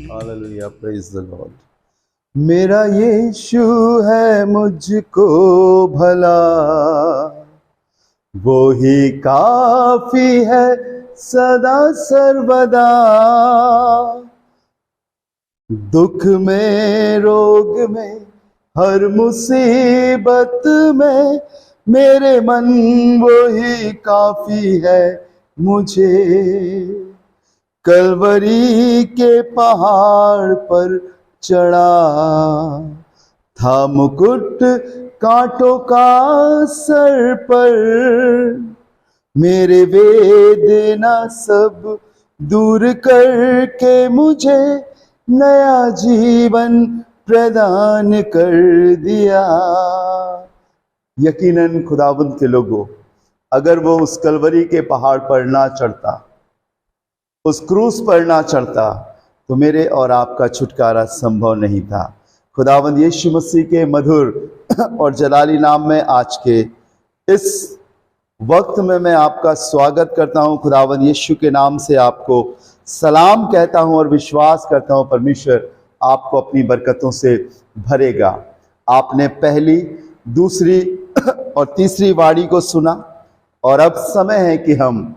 Hallelujah, praise the Lord. मेरा यीशु है मुझको भला, वो ही काफी है सदा सर्वदा। दुख में, रोग में, हर मुसीबत में मेरे मन वो ही काफी है मुझे। कलवरी के पहाड़ पर चढ़ा था मुकुट कांटों का सर पर, मेरे वेदना सब दूर करके मुझे नया जीवन प्रदान कर दिया। यकीनन खुदावंद के लोगों, अगर वो उस कलवरी के पहाड़ पर ना चढ़ता, उस क्रूस पर ना चढ़ता, तो मेरे और आपका छुटकारा संभव नहीं था। खुदावंद यीशु मसीह के मधुर और जलाली नाम में आज के इस वक्त में मैं आपका स्वागत करता हूं। खुदावंद यीशु के नाम से आपको सलाम कहता हूं और विश्वास करता हूं परमेश्वर आपको अपनी बरकतों से भरेगा। आपने पहली, दूसरी और तीसरी वाणी को सुना और अब समय है कि हम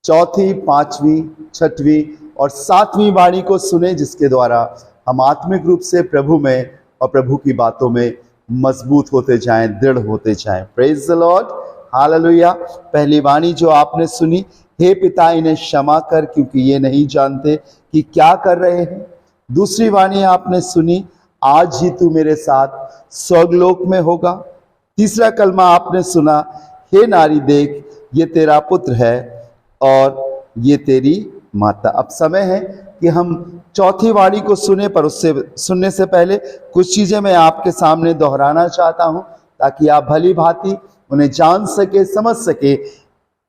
चौथी, पांचवी, छठवीं और सातवीं वाणी को सुने, जिसके द्वारा हम आत्मिक रूप से प्रभु में और प्रभु की बातों में मजबूत होते जाएं, दृढ़ होते जाएं। Praise the Lord, hallelujah. पहली वाणी जो आपने सुनी, हे पिता इन्हें क्षमा कर क्योंकि ये नहीं जानते कि क्या कर रहे हैं। दूसरी वाणी आपने सुनी, आज ही तू मेरे साथ स्वर्गलोक में होगा। तीसरा कलमा आपने सुना, हे नारी देख ये तेरा पुत्र है और ये तेरी माता। अब समय है कि हम चौथी वाणी को सुने, पर उससे सुनने से पहले कुछ चीजें मैं आपके सामने दोहराना चाहता हूं ताकि आप भली भांति उन्हें जान सके, समझ सके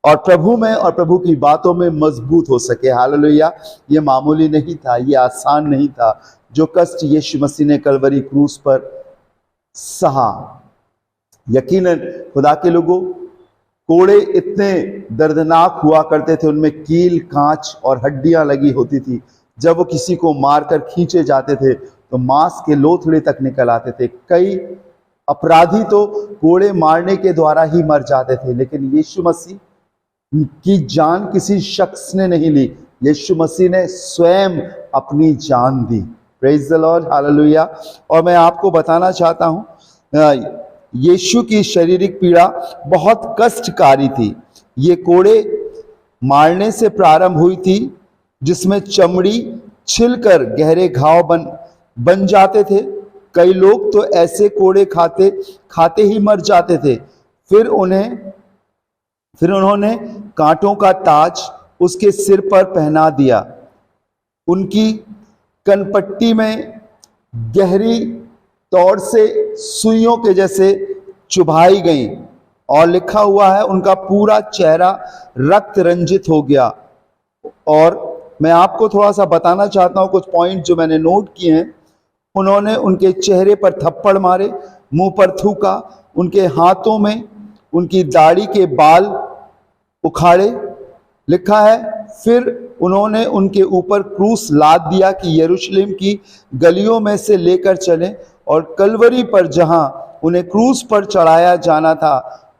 और प्रभु में और प्रभु की बातों में मजबूत हो सके। हालेलुया। ये मामूली नहीं था, ये आसान नहीं था जो कष्ट यीशु मसीह ने कलवरी क्रूस पर सहा। यकीनन खुदा के लोगों, कोड़े इतने दर्दनाक हुआ करते थे, उनमें कील, कांच और हड्डियां लगी होती थी। जब वो किसी को मारकर खींचे जाते थे तो मांस के लोथड़े तक निकल आते थे। कई अपराधी तो कोड़े मारने के द्वारा ही मर जाते थे, लेकिन यीशु मसीह की जान किसी शख्स ने नहीं ली, यीशु मसीह ने स्वयं अपनी जान दी। Praise the Lord, hallelujah. और मैं आपको बताना चाहता हूं, यीशु की शारीरिक पीड़ा बहुत कष्टकारी थी। ये कोड़े मारने से प्रारंभ हुई थी, जिसमें चमड़ी छिलकर गहरे घाव बन जाते थे। कई लोग तो ऐसे कोड़े खाते ही मर जाते थे। फिर उन्होंने कांटों का ताज उसके सिर पर पहना दिया। उनकी कनपट्टी में गहरी तौर से सुइयों के जैसे चुभाई गई और लिखा हुआ है उनका पूरा चेहरा रक्त रंजित हो गया। और मैं आपको थोड़ा सा बताना चाहता हूं कुछ पॉइंट जो मैंने नोट किए हैं। उन्होंने उनके चेहरे पर थप्पड़ मारे, मुंह पर थूका, उनके हाथों में उनकी दाढ़ी के बाल उखाड़े। लिखा है फिर उन्होंने उनके ऊपर क्रूस लाद दिया कि यरूशलेम की गलियों में से लेकर चलें और कलवरी पर जहां उन्हें क्रूस पर चढ़ाया जाना था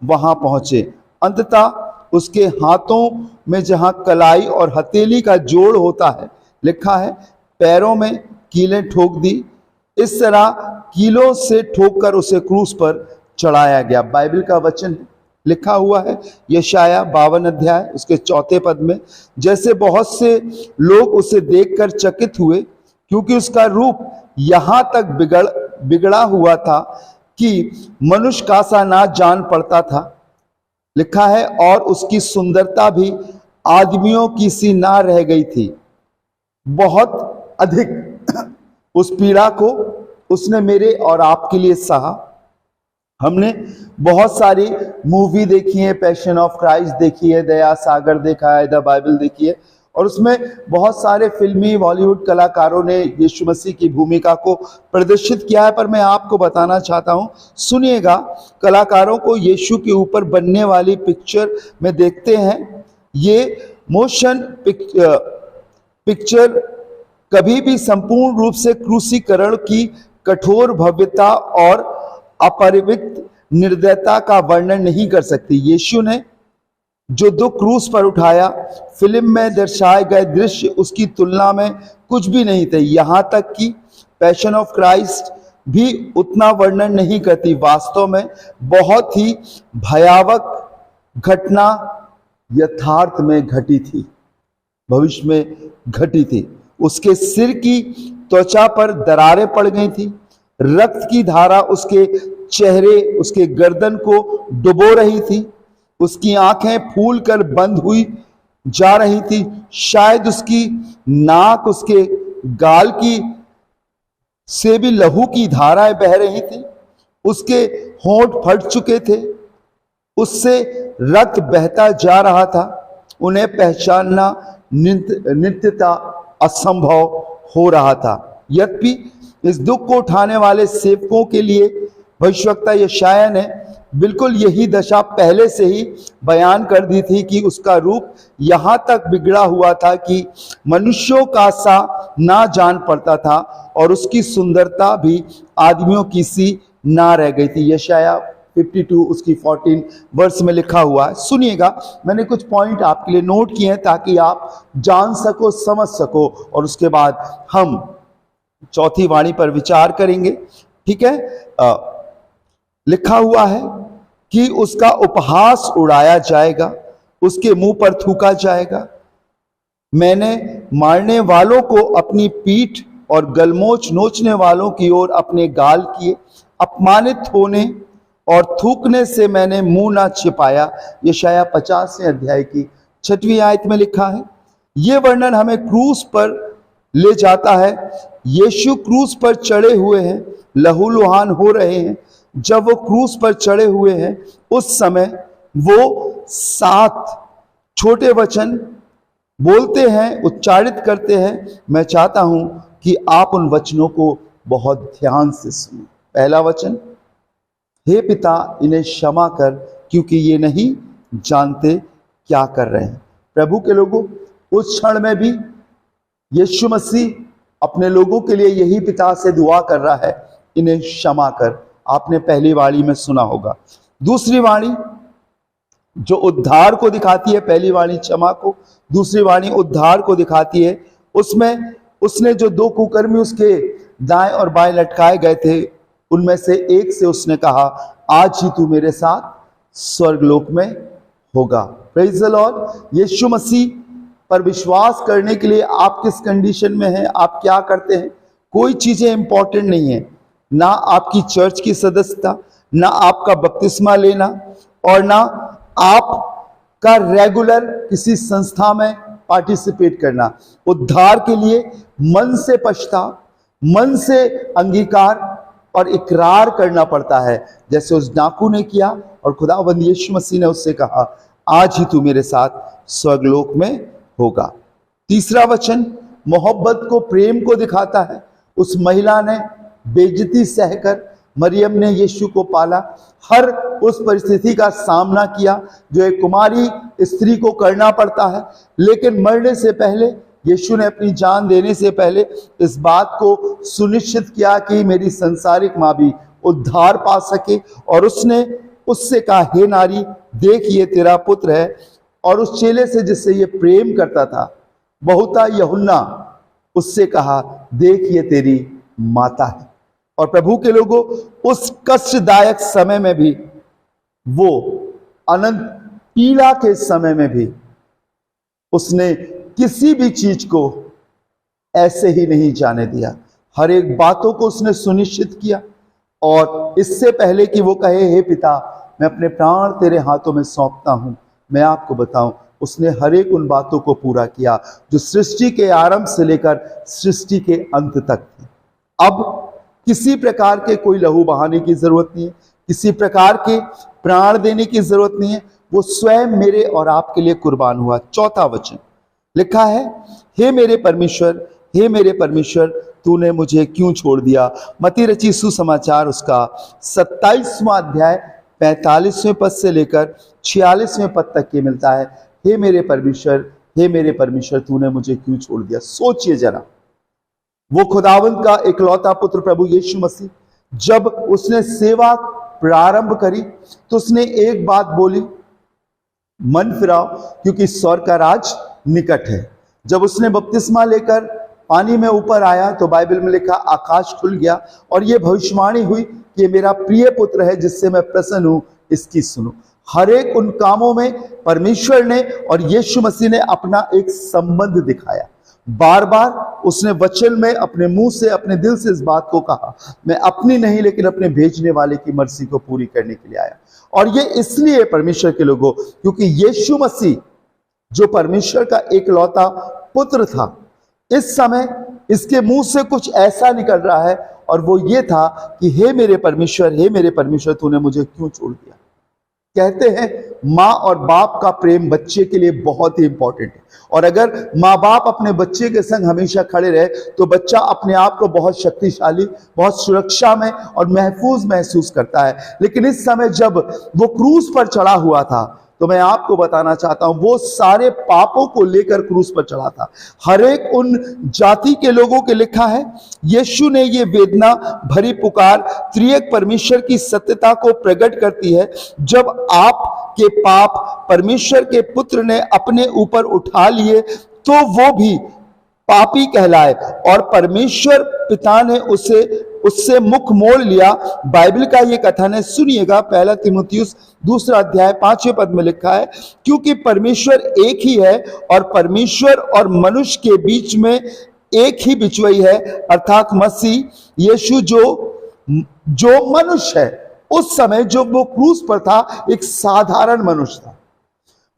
वहां पहुंचे। अंततः उसके हाथों में जहां कलाई और हथेली का जोड़ होता है, लिखा है पैरों में कीलें ठोक दी। इस तरह कीलों से ठोककर उसे क्रूस पर चढ़ाया गया। बाइबल का वचन लिखा हुआ है यशाया 52 अध्याय उसके 4 पद में, जैसे बहुत से लोग उसे देखकर चकित हुए क्योंकि उसका रूप यहां तक बिगड़ा हुआ था कि मनुष्य का सा ना जान पड़ता था। लिखा है और उसकी सुंदरता भी आदमियों की सी ना रह गई थी। बहुत अधिक उस पीड़ा को उसने मेरे और आपके लिए सहा। हमने बहुत सारी मूवी देखी है, पैशन ऑफ क्राइस्ट देखी है, दया सागर देखा है, द बाइबल देखी है, और उसमें बहुत सारे फिल्मी बॉलीवुड कलाकारों ने यीशु मसीह की भूमिका को प्रदर्शित किया है, पर मैं आपको बताना चाहता हूं, सुनिएगा। कलाकारों को यीशु के ऊपर बनने वाली पिक्चर में देखते हैं, ये मोशन पिक्चर कभी भी संपूर्ण रूप से क्रूसीकरण की कठोर भव्यता और अपरिमित निर्दयता का वर्णन नहीं कर सकती। यीशु ने जो दुख क्रूस पर उठाया, फिल्म में दर्शाए गए दृश्य उसकी तुलना में कुछ भी नहीं थे। यहाँ तक कि पैशन ऑफ क्राइस्ट भी उतना वर्णन नहीं करती। वास्तव में बहुत ही भयावह घटना यथार्थ में घटी थी, भविष्य में घटी थी। उसके सिर की त्वचा पर दरारें पड़ गई थी, रक्त की धारा उसके चेहरे, उसके गर्दन को डुबो रही थी, उसकी आंखें फूल कर बंद हुई जा रही थी, शायद उसकी नाक, उसके गाल की से भी लहू की धाराएं बह रही थी, उसके होंठ फट चुके थे, उससे रक्त बहता जा रहा था। उन्हें पहचानना नित्यता असंभव हो रहा था। यद्यपि इस दुख को उठाने वाले सेवकों के लिए भविष्यवक्ता यशायाह ने बिल्कुल यही दशा पहले से ही बयान कर दी थी कि उसका रूप यहाँ तक बिगड़ा हुआ था कि मनुष्यों का सा ना जान पड़ता था और उसकी सुंदरता भी आदमियों की सी ना रह गई थी। यशायाह 52 उसकी 14 वर्ष में लिखा हुआ है। सुनिएगा, मैंने कुछ पॉइंट आपके लिए नोट किए हैं ताकि आप जान सको, समझ सको, और उसके बाद हम चौथी वाणी पर विचार करेंगे। ठीक है। लिखा हुआ है कि उसका उपहास उड़ाया जाएगा, उसके मुंह पर थूका जाएगा। मैंने मारने वालों को अपनी पीठ और गलमोच नोचने वालों की ओर अपने गाल किए। अपमानित होने और थूकने से मैंने मुंह ना छिपाया। यशायाह 50 अध्याय की 6वीं आयत में लिखा है। यह वर्णन हमें क्रूस पर ले जाता है। यीशु क्रूस पर चढ़े हुए हैं, लहूलुहान हो रहे हैं। जब वो क्रूस पर चढ़े हुए हैं, उस समय वो 7 छोटे वचन बोलते हैं, उच्चारित करते हैं। मैं चाहता हूं कि आप उन वचनों को बहुत ध्यान से सुनें। पहला वचन, हे पिता इन्हें क्षमा कर, क्योंकि ये नहीं जानते क्या कर रहे हैं। प्रभु के लोगों, उस क्षण में भी यीशु मसीह अपने लोगों के लिए यही पिता से दुआ कर रहा है, इन्हें क्षमा कर। आपने पहली वाणी में सुना होगा। दूसरी वाणी जो उद्धार को दिखाती है, पहली वाणी क्षमा को, दूसरी वाणी उद्धार को दिखाती है। उसमें उसने जो 2 कुकर्मी उसके दाएं और बाएं लटकाए गए थे, उनमें से एक से उसने कहा, आज ही तू मेरे साथ स्वर्गलोक में होगा। Praise the Lord. Yeshu Masih पर विश्वास करने के लिए आप किस कंडीशन में हैं, आप क्या करते हैं, कोई चीजें इंपॉर्टेंट नहीं है। ना आपकी चर्च की सदस्यता, ना आपका बपतिस्मा लेना, और ना आपका रेगुलर किसी संस्था में पार्टिसिपेट करना। उद्धार के लिए मन से पछतावा, मन से अंगीकार और इकरार करना पड़ता है, जैसे उस डाकू ने किया और खुदावंद यीशु मसीह ने उससे कहा, आज ही तू मेरे साथ स्वर्गलोक में होगा। तीसरा वचन मोहब्बत को, प्रेम को दिखाता है। उस महिला ने बेइज्जती सहकर मरियम ने यीशु को पाला, हर उस परिस्थिति का सामना किया जो एक कुमारी स्त्री को करना पड़ता है। लेकिन मरने से पहले, यीशु ने अपनी जान देने से पहले इस बात को सुनिश्चित किया कि मेरी संसारिक माँ भी उद्धार पा सके, और उसने उससे कहा, हे नारी, देख ये तेरा पुत्र है। और उस चेले से जिससे ये प्रेम करता था, बहुता यूहन्ना, उससे कहा, देख ये तेरी माता है। और प्रभु के लोगों, उस कष्टदायक समय में भी, वो अनंत पीड़ा के समय में भी, उसने किसी भी चीज को ऐसे ही नहीं जाने दिया। हर एक बातों को उसने सुनिश्चित किया। और इससे पहले कि वो कहे, हे पिता, मैं अपने प्राण तेरे हाथों में सौंपता हूं, मैं आपको बताऊं, उसने हर एक उन बातों को पूरा किया जो सृष्टि के आरंभ से लेकर सृष्टि के अंत तक थी। अब किसी प्रकार के कोई लहू बहाने की जरूरत नहीं है, किसी प्रकार के प्राण देने की जरूरत नहीं है। वो स्वयं मेरे और आपके लिए कुर्बान हुआ। चौथा वचन, लिखा है, हे मेरे परमेश्वर, हे मेरे परमेश्वर, तूने मुझे क्यों छोड़ दिया। मत्ती रचित सुसमाचार उसका 27वां अध्याय 45वें पद से लेकर 46वें पद तक के मिलता है। हे मेरे परमेश्वर, हे मेरे परमेश्वर, तूने मुझे क्यों छोड़ दिया। सोचिए जरा, वो खुदावंद का इकलौता पुत्र प्रभु यीशु मसीह जब उसने सेवा प्रारंभ करी तो उसने एक बात बोली, मन फिराओ क्योंकि स्वर्ग का राज निकट है। जब उसने बपतिस्मा लेकर पानी में ऊपर आया तो बाइबल में लिखा आकाश खुल गया और ये भविष्यवाणी हुई कि ये मेरा प्रिय पुत्र है जिससे मैं प्रसन्न हूं, इसकी सुनो। हर एक उन कामों में परमेश्वर ने और यीशु मसीह ने अपना एक संबंध दिखाया। बार बार उसने वचन में अपने मुंह से अपने दिल से इस बात को कहा, मैं अपनी नहीं लेकिन अपने भेजने वाले की मर्जी को पूरी करने के लिए आया। और ये इसलिए परमेश्वर के लोगों क्योंकि यीशु मसीह जो परमेश्वर का एकलौता पुत्र था, इस समय इसके मुंह से कुछ ऐसा निकल रहा है और वो ये था कि हे मेरे परमेश्वर, हे मेरे परमेश्वर, तूने मुझे क्यों छोड़ दिया। कहते हैं माँ और बाप का प्रेम बच्चे के लिए बहुत ही इंपॉर्टेंट है और अगर माँ बाप अपने बच्चे के संग हमेशा खड़े रहे तो बच्चा अपने आप को बहुत शक्तिशाली, बहुत सुरक्षा में और महफूज महसूस करता है। लेकिन इस समय जब वो क्रूस पर चढ़ा हुआ था तो मैं आपको बताना चाहता हूं वो सारे पापों को लेकर क्रूस पर चढ़ा था। हर एक उन जाति के लोगों के लिखा है, यीशु ने ये वेदना भरी पुकार त्रिएक परमेश्वर की सत्यता को प्रकट करती है। जब आपके पाप परमेश्वर के पुत्र ने अपने ऊपर उठा लिए तो वो भी पापी कहलाए और परमेश्वर पिता ने उससे मुख मोड़ लिया। बाइबल का ये कथन है, सुनिएगा, पहला तीमुथियुस 2 अध्याय 5वें पद में लिखा है, क्योंकि परमेश्वर एक ही है और परमेश्वर और मनुष्य के बीच में एक ही बिचवई है, अर्थात मसीह यीशु जो मनुष्य है। उस समय जो वो क्रूस पर था एक साधारण मनुष्य था,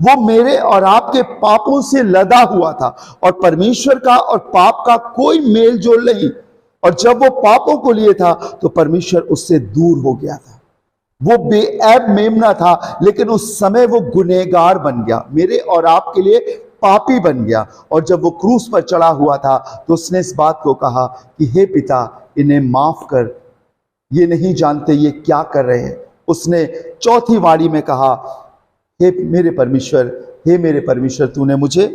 वो मेरे और आपके पापों से लदा हुआ था और परमेश्वर का और पाप का कोई मेल जोल नहीं। और जब वो पापों को लिए था तो परमेश्वर उससे दूर हो गया था। वो बेऐब मेमना था लेकिन उस समय वो गुनहगार बन गया, मेरे और आपके लिए पापी बन गया। और जब वो क्रूस पर चढ़ा हुआ था तो उसने इस बात को कहा कि हे पिता, इन्हें माफ कर, ये नहीं जानते ये क्या कर रहे हैं। उसने चौथी वाणी में कहा, हे मेरे परमेश्वर, हे मेरे परमेश्वर, तूने मुझे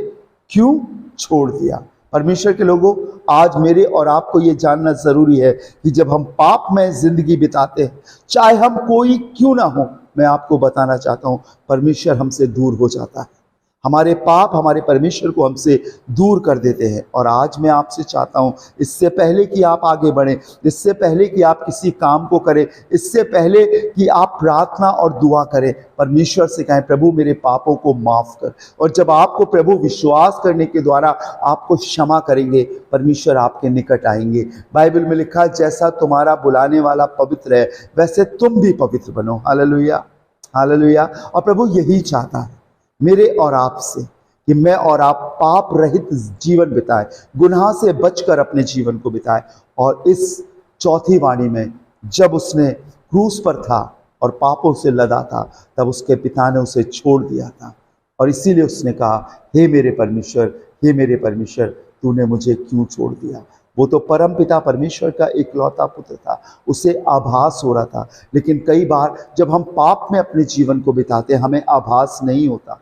क्यों छोड़ दिया। परमेश्वर के लोगों, आज मेरे और आपको ये जानना जरूरी है कि जब हम पाप में जिंदगी बिताते हैं, चाहे हम कोई क्यों ना हो, मैं आपको बताना चाहता हूं परमेश्वर हमसे दूर हो जाता है। हमारे पाप हमारे परमेश्वर को हमसे दूर कर देते हैं। और आज मैं आपसे चाहता हूं, इससे पहले कि आप आगे बढ़ें, इससे पहले कि आप किसी काम को करें, इससे पहले कि आप प्रार्थना और दुआ करें, परमेश्वर से कहें, प्रभु मेरे पापों को माफ कर। और जब आपको प्रभु विश्वास करने के द्वारा आपको क्षमा करेंगे, परमेश्वर आपके निकट आएंगे। बाइबल में लिखा है, जैसा तुम्हारा बुलाने वाला पवित्र है वैसे तुम भी पवित्र बनो। Hallelujah, hallelujah. और प्रभु यही चाहता है मेरे और आप से कि मैं और आप पाप रहित जीवन बिताए, गुनाह से बचकर अपने जीवन को बिताए। और इस चौथी वाणी में जब उसने क्रूस पर था और पापों से लदा था, तब उसके पिता ने उसे छोड़ दिया था। और इसीलिए उसने कहा, हे मेरे परमेश्वर, हे मेरे परमेश्वर, तूने मुझे क्यों छोड़ दिया। वो तो परम पिता परमेश्वर का इकलौता पुत्र था, उसे आभास हो रहा था। लेकिन कई बार जब हम पाप में अपने जीवन को बिताते हैं, हमें आभास नहीं होता,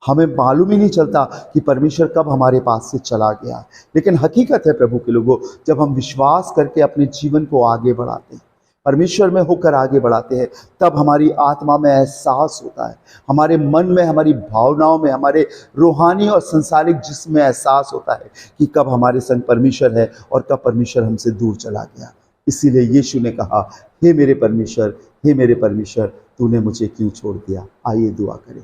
हमें मालूम ही नहीं चलता कि परमेश्वर कब हमारे पास से चला गया। लेकिन हकीकत है प्रभु के लोगों, जब हम विश्वास करके अपने जीवन को आगे बढ़ाते हैं, परमेश्वर में होकर आगे बढ़ाते हैं, तब हमारी आत्मा में एहसास होता है, हमारे मन में, हमारी भावनाओं में, हमारे रूहानी और संसारिक जिस्म में एहसास होता है कि कब हमारे संग परमेश्वर है और कब परमेश्वर हमसे दूर चला गया। इसीलिए यीशु ने कहा, हे मेरे परमेश्वर, हे मेरे परमेश्वर, तूने मुझे क्यों छोड़ दिया। आइए दुआ करें।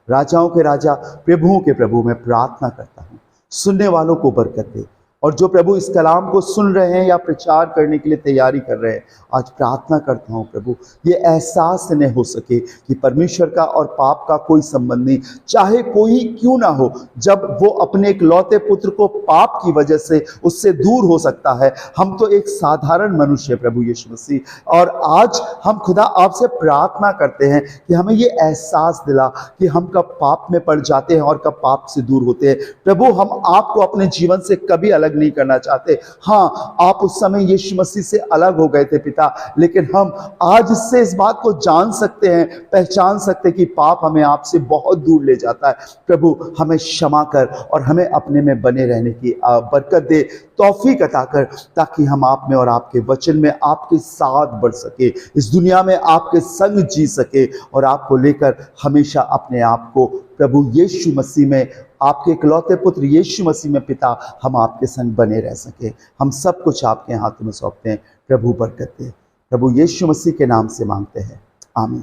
राजाओं के राजा, प्रभुओं के प्रभु, मैं प्रार्थना करता हूँ, सुनने वालों को बरकत दे। और जो प्रभु इस कलाम को सुन रहे हैं या प्रचार करने के लिए तैयारी कर रहे हैं, आज प्रार्थना करता हूँ प्रभु, ये एहसास इन्हें हो सके कि परमेश्वर का और पाप का कोई संबंध नहीं, चाहे कोई क्यों ना हो। जब वो अपने इकलौते पुत्र को पाप की वजह से उससे दूर हो सकता है, हम तो एक साधारण मनुष्य है प्रभु यीशु मसीह। और आज हम खुदा आपसे प्रार्थना करते हैं कि हमें ये एहसास दिला कि हम कब पाप में पड़ जाते हैं और कब पाप से दूर होते हैं। प्रभु, हम आपको अपने जीवन से कभी अलग नहीं करना चाहते। हाँ, आप उस समय यीशु मसीह से अलग हो गए थे पिता, लेकिन हम आज इससे इस बात को जान सकते हैं, पहचान सकते हैं कि पाप हमें आपसे बहुत दूर ले जाता है। प्रभु, हमें क्षमा कर और हमें अपने में बने रहने की बरकत दे, तौफीक अता कर, ताकि हम आप में और आपके वचन में आपके साथ बढ़ सके, इस दुनिया में आपके संग जी सके और आपको लेकर हमेशा अपने आप को प्रभु यीशु मसीह में, आपके इकलौते पुत्र यीशु मसीह में पिता, हम आपके संग बने रह सके। हम सब कुछ आपके हाथों में सौंपते हैं। प्रभु बरकत दे, प्रभु यीशु मसीह के नाम से मांगते हैं, आमीन।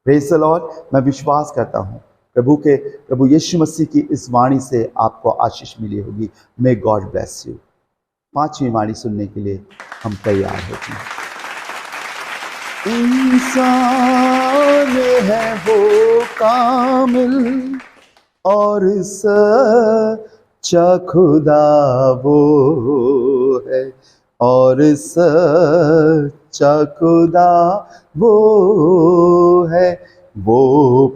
Praise the Lord. मैं विश्वास करता हूँ प्रभु यीशु मसीह की इस वाणी से आपको आशीष मिली होगी। May God bless you. 5वीं वाणी सुनने के लिए हम तैयार होते हैं। इंसान है वो कामिल और सच्चा खुदा वो है, और सच्चा खुदा वो है, वो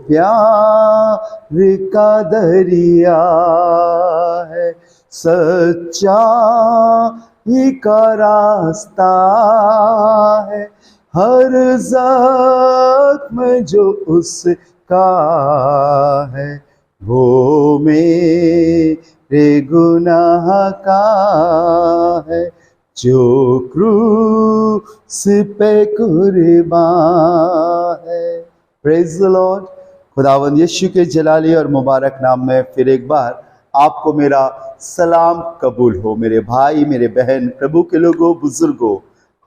प्यार का दरिया है, सच्चाई का रास्ता है, हर ज़ख्म जो उसका है वो मेरे गुनाह का है, जो क्रूस पे कुर्बान है। Praise the Lord. खुदावंद यीशु के जलाली और मुबारक नाम में फिर एक बार आपको मेरा सलाम कबूल हो। मेरे भाई, मेरे बहन, प्रभु के लोगों, बुजुर्गों,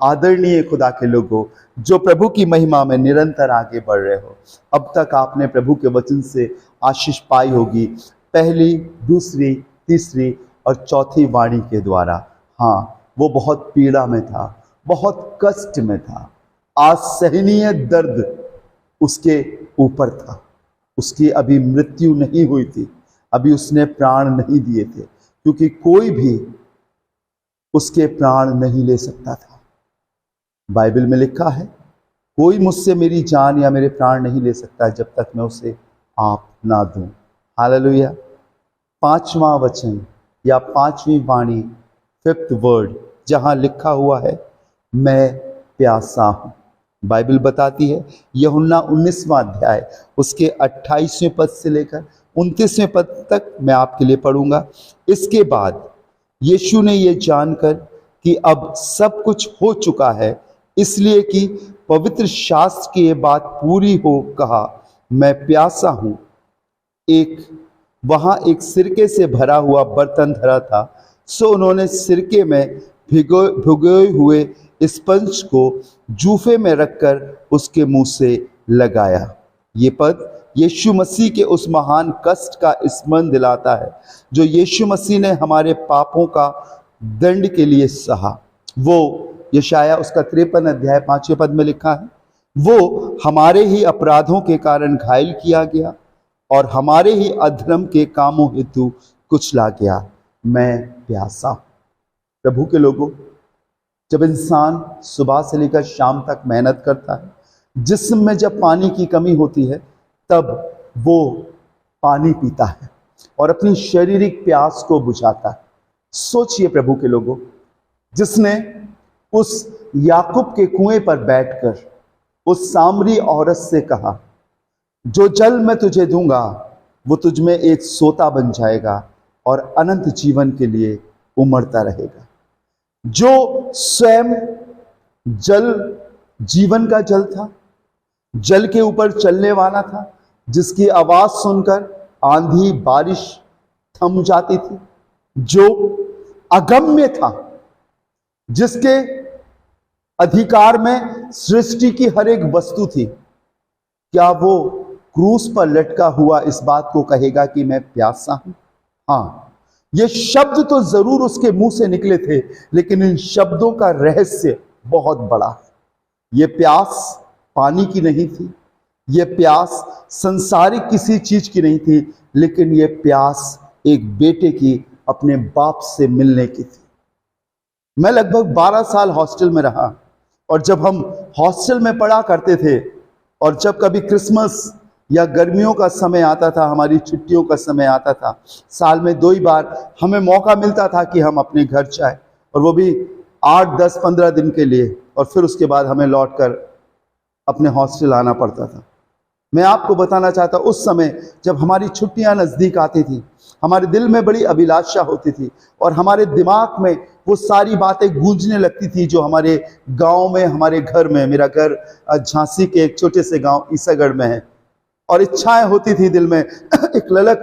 आदरणीय खुदा के लोगों, जो प्रभु की महिमा में निरंतर आगे बढ़ रहे हो। अब तक आपने प्रभु के वचन से आशीष पाई होगी, पहली, दूसरी, तीसरी और चौथी वाणी के द्वारा। हाँ, वो बहुत पीड़ा में था, बहुत कष्ट में था, असहनीय दर्द उसके ऊपर था। उसकी अभी मृत्यु नहीं हुई थी, अभी उसने प्राण नहीं दिए थे, क्योंकि कोई भी उसके प्राण नहीं ले सकता था। बाइबल में लिखा है, कोई मुझसे मेरी जान या मेरे प्राण नहीं ले सकता जब तक मैं उसे आप ना दूं। हालेलुया। 5वां वचन या 5वीं वाणी, 5th वर्ड, जहां लिखा हुआ है मैं प्यासा हूं। बाइबल बताती है, यूहन्ना 19वां अध्याय उसके 28वें पद से लेकर 29वें पद तक मैं आपके लिए पढ़ूंगा। इसके बाद यीशु ने यह जानकर कि अब सब कुछ हो चुका है, इसलिए कि पवित्र शास्त्र की ये बात पूरी हो, कहा, मैं प्यासा हूं। वहां एक सिरके से भरा हुआ बर्तन धरा था, सो उन्होंने सिरके में भिगोए हुए स्पंज को जूफे में रखकर उसके मुंह से लगाया। ये पद यीशु मसीह के उस महान कष्ट का स्मरण दिलाता है जो यीशु मसीह ने हमारे पापों का दंड के लिए सहा। वो यशाया उसका 53 अध्याय 5वें पद में लिखा है, वो हमारे ही अपराधों के कारण घायल किया गया और हमारे ही अधर्म के कामों हेतु कुचला गया। मैं प्यासा। प्रभु के लोगों, जब इंसान सुबह से लेकर शाम तक मेहनत करता है, जिस्म में जब पानी की कमी होती है, तब वो पानी पीता है और अपनी शारीरिक प्यास को बुझाता है। सोचिए प्रभु के लोगों, जिसने उस याकूब के कुएं पर बैठकर उस सामरी औरत से कहा, जो जल मैं तुझे दूंगा वो तुझ में एक सोता बन जाएगा और अनंत जीवन के लिए उमड़ता रहेगा। जो स्वयं जल जीवन का जल था, जल के ऊपर चलने वाला था, जिसकी आवाज सुनकर आंधी बारिश थम जाती थी, जो अगम्य था, जिसके अधिकार में सृष्टि की हर एक वस्तु थी, क्या वो क्रूस पर लटका हुआ इस बात को कहेगा कि मैं प्यासा हूं? हाँ, ये शब्द तो जरूर उसके मुंह से निकले थे, लेकिन इन शब्दों का रहस्य बहुत बड़ा है। ये प्यास पानी की नहीं थी, ये प्यास संसारिक किसी चीज की नहीं थी, लेकिन ये प्यास एक बेटे की अपने बाप से मिलने की थी। मैं लगभग 12 साल हॉस्टल में रहा, और जब हम हॉस्टल में पढ़ा करते थे और जब कभी क्रिसमस या गर्मियों का समय आता था, हमारी छुट्टियों का समय आता था, साल में 2 ही बार हमें मौका मिलता था कि हम अपने घर जाए, और वो भी 8, 10, 15 दिन के लिए, और फिर उसके बाद हमें लौटकर अपने हॉस्टल आना पड़ता था। मैं आपको बताना चाहता, उस समय जब हमारी छुट्टियां नज़दीक आती थी, हमारे दिल में बड़ी अभिलाषा होती थी और हमारे दिमाग में वो सारी बातें गूंजने लगती थी जो हमारे गांव में, हमारे घर में, मेरा घर झांसी के एक छोटे से गांव ईसागढ़ में है, और इच्छाएं होती थी दिल में, एक ललक,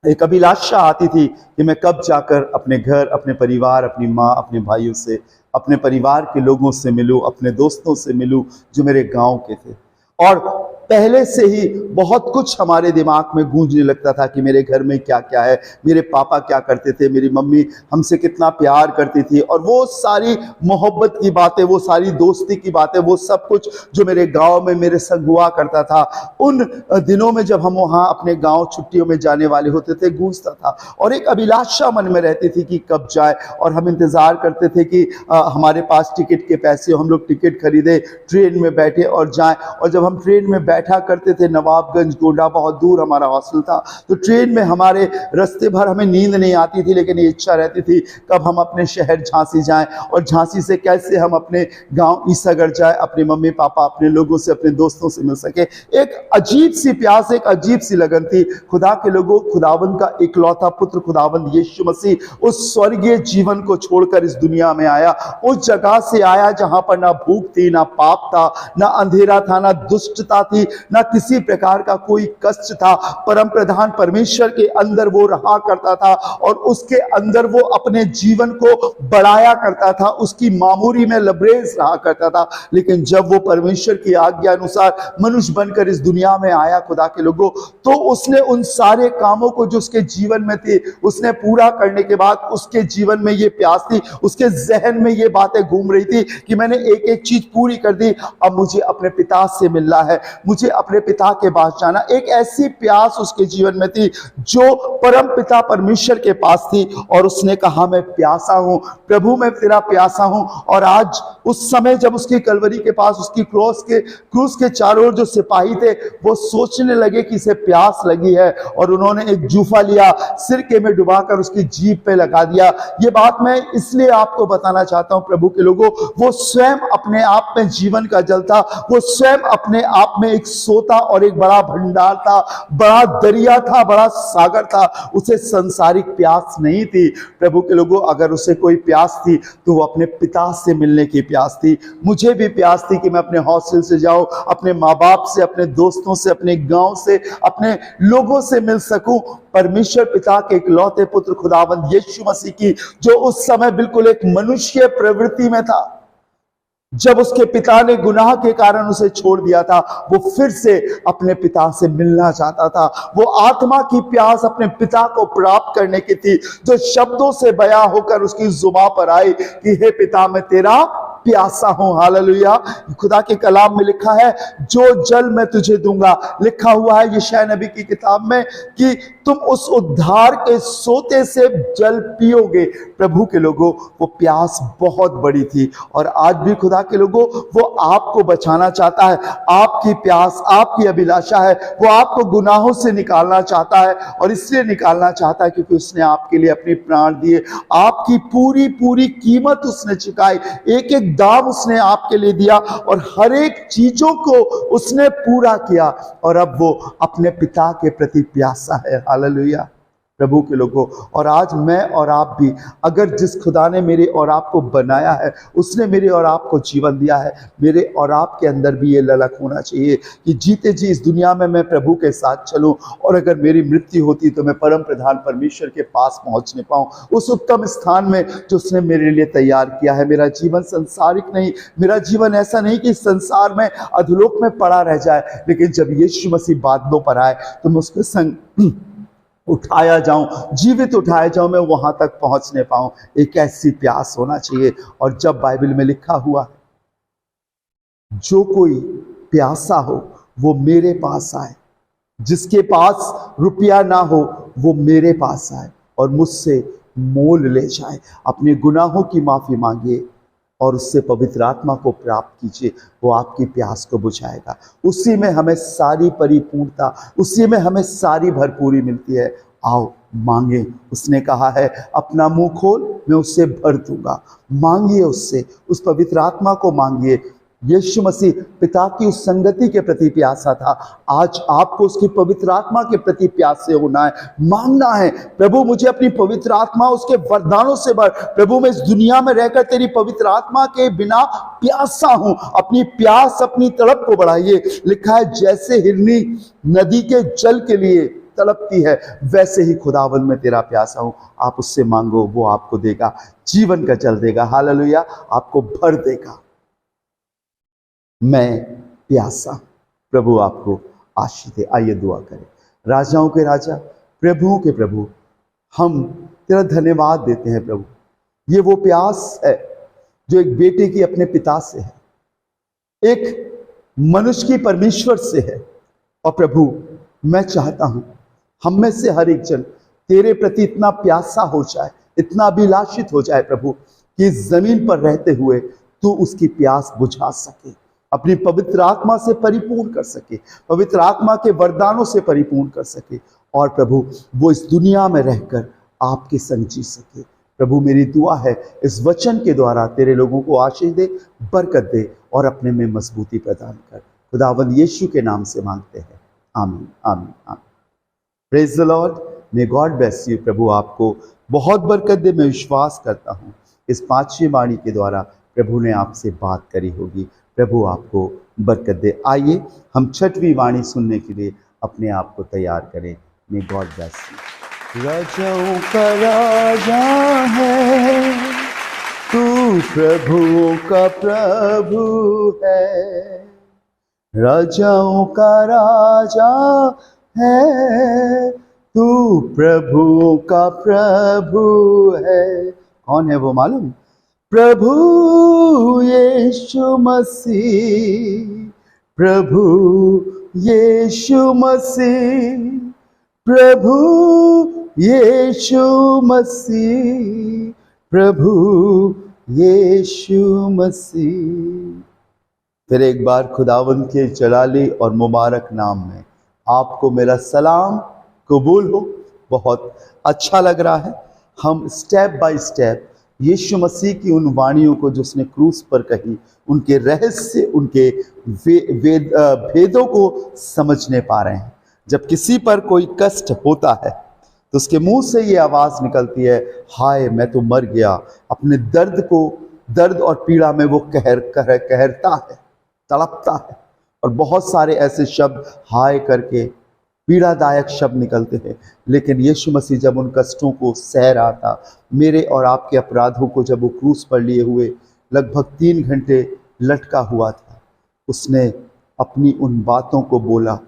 एक अभिलाषा आती थी कि मैं कब जाकर अपने घर, अपने परिवार, अपनी माँ, अपने भाइयों से, अपने परिवार के लोगों से मिलूं, अपने दोस्तों से मिलूं जो मेरे गांव के थे। और पहले से ही बहुत कुछ हमारे दिमाग में गूंजने लगता था कि मेरे घर में क्या क्या है, मेरे पापा क्या करते थे, मेरी मम्मी हमसे कितना प्यार करती थी, और वो सारी मोहब्बत की बातें, वो सारी दोस्ती की बातें, वो सब कुछ जो मेरे गांव में मेरे संग हुआ करता था, उन दिनों में जब हम वहाँ अपने गांव छुट्टियों में जाने वाले होते थे, गूंजता था। और एक अभिलाषा मन में रहती थी कि कब जाए, और हम इंतज़ार करते थे कि हमारे पास टिकट के पैसे, हम लोग टिकट खरीदे, ट्रेन में बैठे और जाएं। और जब हम ट्रेन में बैठा करते थे, नवाबगंज गोंडा बहुत दूर हमारा हॉस्टल था, तो ट्रेन में हमारे रास्ते भर हमें नींद नहीं आती थी, लेकिन ये इच्छा रहती थी कब हम अपने शहर झांसी जाएं, और झांसी से कैसे हम अपने गांव ईसागढ़ जाएं, अपने मम्मी पापा, अपने लोगों से, अपने दोस्तों से मिल सके। एक अजीब सी प्यास, एक अजीब सी लगन थी। खुदा के लोगों, खुदावंद का इकलौता पुत्र खुदावंद यीशु मसीह उस स्वर्गीय जीवन को छोड़कर इस दुनिया में आया, उस जगह से आया जहां पर ना भूख थी, ना पाप था, ना अंधेरा था, ना दुष्टता थी, ना किसी प्रकार का कोई कष्ट था। परम प्रधान परमेश्वर के अंदर वो रहा करता था, और उसके अंदर वो अपने जीवन को बढ़ाया करता था, उसकी मामूरी में लबरेज रहा करता था। लेकिन जब वो परमेश्वर की आज्ञा अनुसार मनुष्य बनकर इस दुनिया में आया, खुदा के लोगों, तो उसने उन सारे कामों को जो उसके जीवन में थे, उसने पूरा करने के बाद उसके जीवन में ये प्यास थी, उसके जहन में ये बातें घूम रही थी कि मैंने एक एक चीज पूरी कर दी, अब मुझे अपने पिता से मिलना है, मुझे अपने पिता के पास जाना। एक ऐसी प्यास उसके जीवन में थी जो परम पिता परमेश्वर के पास थी, और उसने कहा मैं प्यासा हूं प्रभु, मैं तेरा प्यासा हूं। और आज उस समय जब उसकी कलवरी के पास, उसकी क्रूस के चारों ओर जो सिपाही थे, वो सोचने लगे कि इसे प्यास लगी है, और उन्होंने एक जूफा लिया, सिरके में डुबाकर उसकी जीभ पे लगा दिया। ये बात मैं इसलिए आपको बताना चाहता हूं प्रभु के लोगों, वो स्वयं अपने आप में जीवन का जल था, वो स्वयं अपने आप में एक सोता और एक बड़ा भंडार था, बड़ा दरिया था, बड़ा सागर था। उसे संसारिक प्यास नहीं थी प्रभु के लोगों। अगर उसे कोई प्यास थी तो वो अपने पिता से मिलने की प्यास थी। मुझे भी प्यास थी कि मैं अपने हॉस्टल से जाऊं, अपने माँ बाप से, अपने दोस्तों से, अपने गांव से, अपने लोगों से मिल सकूं, परमेश्वर पिता के इकलौते पुत्र खुदावंद यीशु मसीह की, जो उस समय बिल्कुल एक मनुष्य प्रवृत्ति में था। जब उसके पिता ने गुनाह के कारण उसे छोड़ दिया था, वो फिर से अपने पिता से मिलना चाहता था। वो आत्मा की प्यास अपने पिता को प्राप्त करने की थी, जो शब्दों से बयां होकर उसकी जुबान पर आई कि हे पिता, मैं तेरा प्यासा हूं। हालेलुया। खुदा के कलाम में लिखा है, जो जल मैं तुझे दूंगा, लिखा हुआ है यशायाह नबी की किताब में कि तुम उस उद्धार के सोते से जल पियोगे। प्रभु के लोगों, वो प्यास बहुत बड़ी थी, और आज भी खुदा के लोगों, वो आपको बचाना चाहता है। आपकी प्यास, आपकी अभिलाषा है, वो आपको गुनाहों से निकालना चाहता है, और इसलिए निकालना चाहता है क्योंकि उसने आपके लिए अपने प्राण दिए, आपकी पूरी पूरी कीमत उसने चुकाई, एक एक दाम उसने आपके लिए दिया, और हर एक चीजों को उसने पूरा किया, और अब वो अपने पिता के प्रति प्यासा है। हालेलुया प्रभु के लोगों। और आज मैं और आप भी, अगर जिस खुदा ने मेरे और आपको बनाया है, उसने मेरे और आपको जीवन दिया है, मेरे और आपके अंदर भी ये ललक होना चाहिए कि जीते जी इस दुनिया में मैं प्रभु के साथ चलूं, और अगर मेरी मृत्यु होती तो मैं परम प्रधान परमेश्वर के पास पहुंचने पाऊं, उस उत्तम स्थान में जो उसने मेरे लिए तैयार किया है। मेरा जीवन संसारिक नहीं, मेरा जीवन ऐसा नहीं कि संसार में अधोलोक में पड़ा रह जाए, लेकिन जब यीशु मसीह बादलों पर आए तो मैं उसके संग उठाया जाऊं, जीवित उठाया जाऊं, मैं वहां तक पहुंचने पाऊं। एक ऐसी प्यास होना चाहिए। और जब बाइबल में लिखा हुआ है, जो कोई प्यासा हो वो मेरे पास आए, जिसके पास रुपया ना हो वो मेरे पास आए और मुझसे मोल ले जाए, अपने गुनाहों की माफी मांगिए और उससे पवित्र आत्मा को प्राप्त कीजिए। वो आपकी प्यास को बुझाएगा। उसी में हमें सारी परिपूर्णता, उसी में हमें सारी भरपूरी मिलती है। आओ मांगे। उसने कहा है, अपना मुंह खोल, मैं उससे भर दूंगा। मांगिए उससे, उस पवित्र आत्मा को मांगिए। यीशु मसीह पिता की उस संगति के प्रति प्यासा था। आज आपको उसकी पवित्र आत्मा के प्रति प्यासे होना है, मांगना है। प्रभु मुझे अपनी पवित्र आत्मा, उसके वरदानों से भर। प्रभु मैं इस दुनिया में रहकर तेरी पवित्र आत्मा के बिना प्यासा हूं। अपनी प्यास, अपनी तड़प को बढ़ाइए। लिखा है, जैसे हिरनी नदी के जल के लिए तड़पती है, वैसे ही खुदावन में तेरा प्यासा हूं। आप उससे मांगो, वो आपको देगा, जीवन का जल देगा। हालेलुया, आपको भर देगा। मैं प्यासा, प्रभु आपको आशीष दे। आइए दुआ करें। राजाओं के राजा, प्रभुओं के प्रभु, हम तेरा धन्यवाद देते हैं प्रभु। ये वो प्यास है जो एक बेटे की अपने पिता से है, एक मनुष्य की परमेश्वर से है। और प्रभु मैं चाहता हूं हम में से हर एक जन तेरे प्रति इतना प्यासा हो जाए, इतना अभिलाषित हो जाए प्रभु, कि इस जमीन पर रहते हुए तू उसकी प्यास बुझा सके, अपनी पवित्र आत्मा से परिपूर्ण कर सके, पवित्र आत्मा के वरदानों से परिपूर्ण कर सके। और प्रभु वो इस दुनिया में रहकर आपके संग जी सके। प्रभु मेरी दुआ है, इस वचन के द्वारा तेरे लोगों को आशीष दे, बरकत दे और अपने में मजबूती प्रदान कर। खुदावंद यीशु के नाम से मांगते हैं, आमीन आमीन आमीन। Praise the Lord, may God bless you. प्रभु आपको बहुत बरकत दे। मैं विश्वास करता हूँ इस 5वीं वाणी के द्वारा प्रभु ने आपसे बात करी होगी। प्रभु आपको बरकत दे। आइए हम 6वीं वाणी सुनने के लिए अपने आप को तैयार करें। मे गॉड ब्लेस यू। राजाओं का राजा है तू, प्रभुओं का प्रभु है। राजाओं का राजा है तू, प्रभुओं का प्रभु है। कौन है वो मालूम? प्रभु यीशु मसीह, प्रभु यीशु मसीह, प्रभु यीशु मसीह, प्रभु यीशु मसीह। फिर एक बार खुदावंद के जलाली और मुबारक नाम में आपको मेरा सलाम कबूल हो। बहुत अच्छा लग रहा है। हम स्टेप बाय स्टेप यीशु मसीह की उन वाणियों को जो उसने क्रूस पर कही, उनके रहस्य, उनके भेदों को समझने पा रहे हैं। जब किसी पर कोई कष्ट होता है तो उसके मुंह से ये आवाज़ निकलती है, हाय मैं तो मर गया। अपने दर्द को, दर्द और पीड़ा में वो कहरता है, तड़पता है। और बहुत सारे ऐसे शब्द हाय करके पीड़ादायक शब्द निकलते हैं। लेकिन यीशु मसीह जब उन कष्टों को सह रहा था, मेरे और आपके अपराधों को जब वो क्रूस पर लिए हुए लगभग 3 घंटे लटका हुआ था, उसने अपनी उन बातों को बोला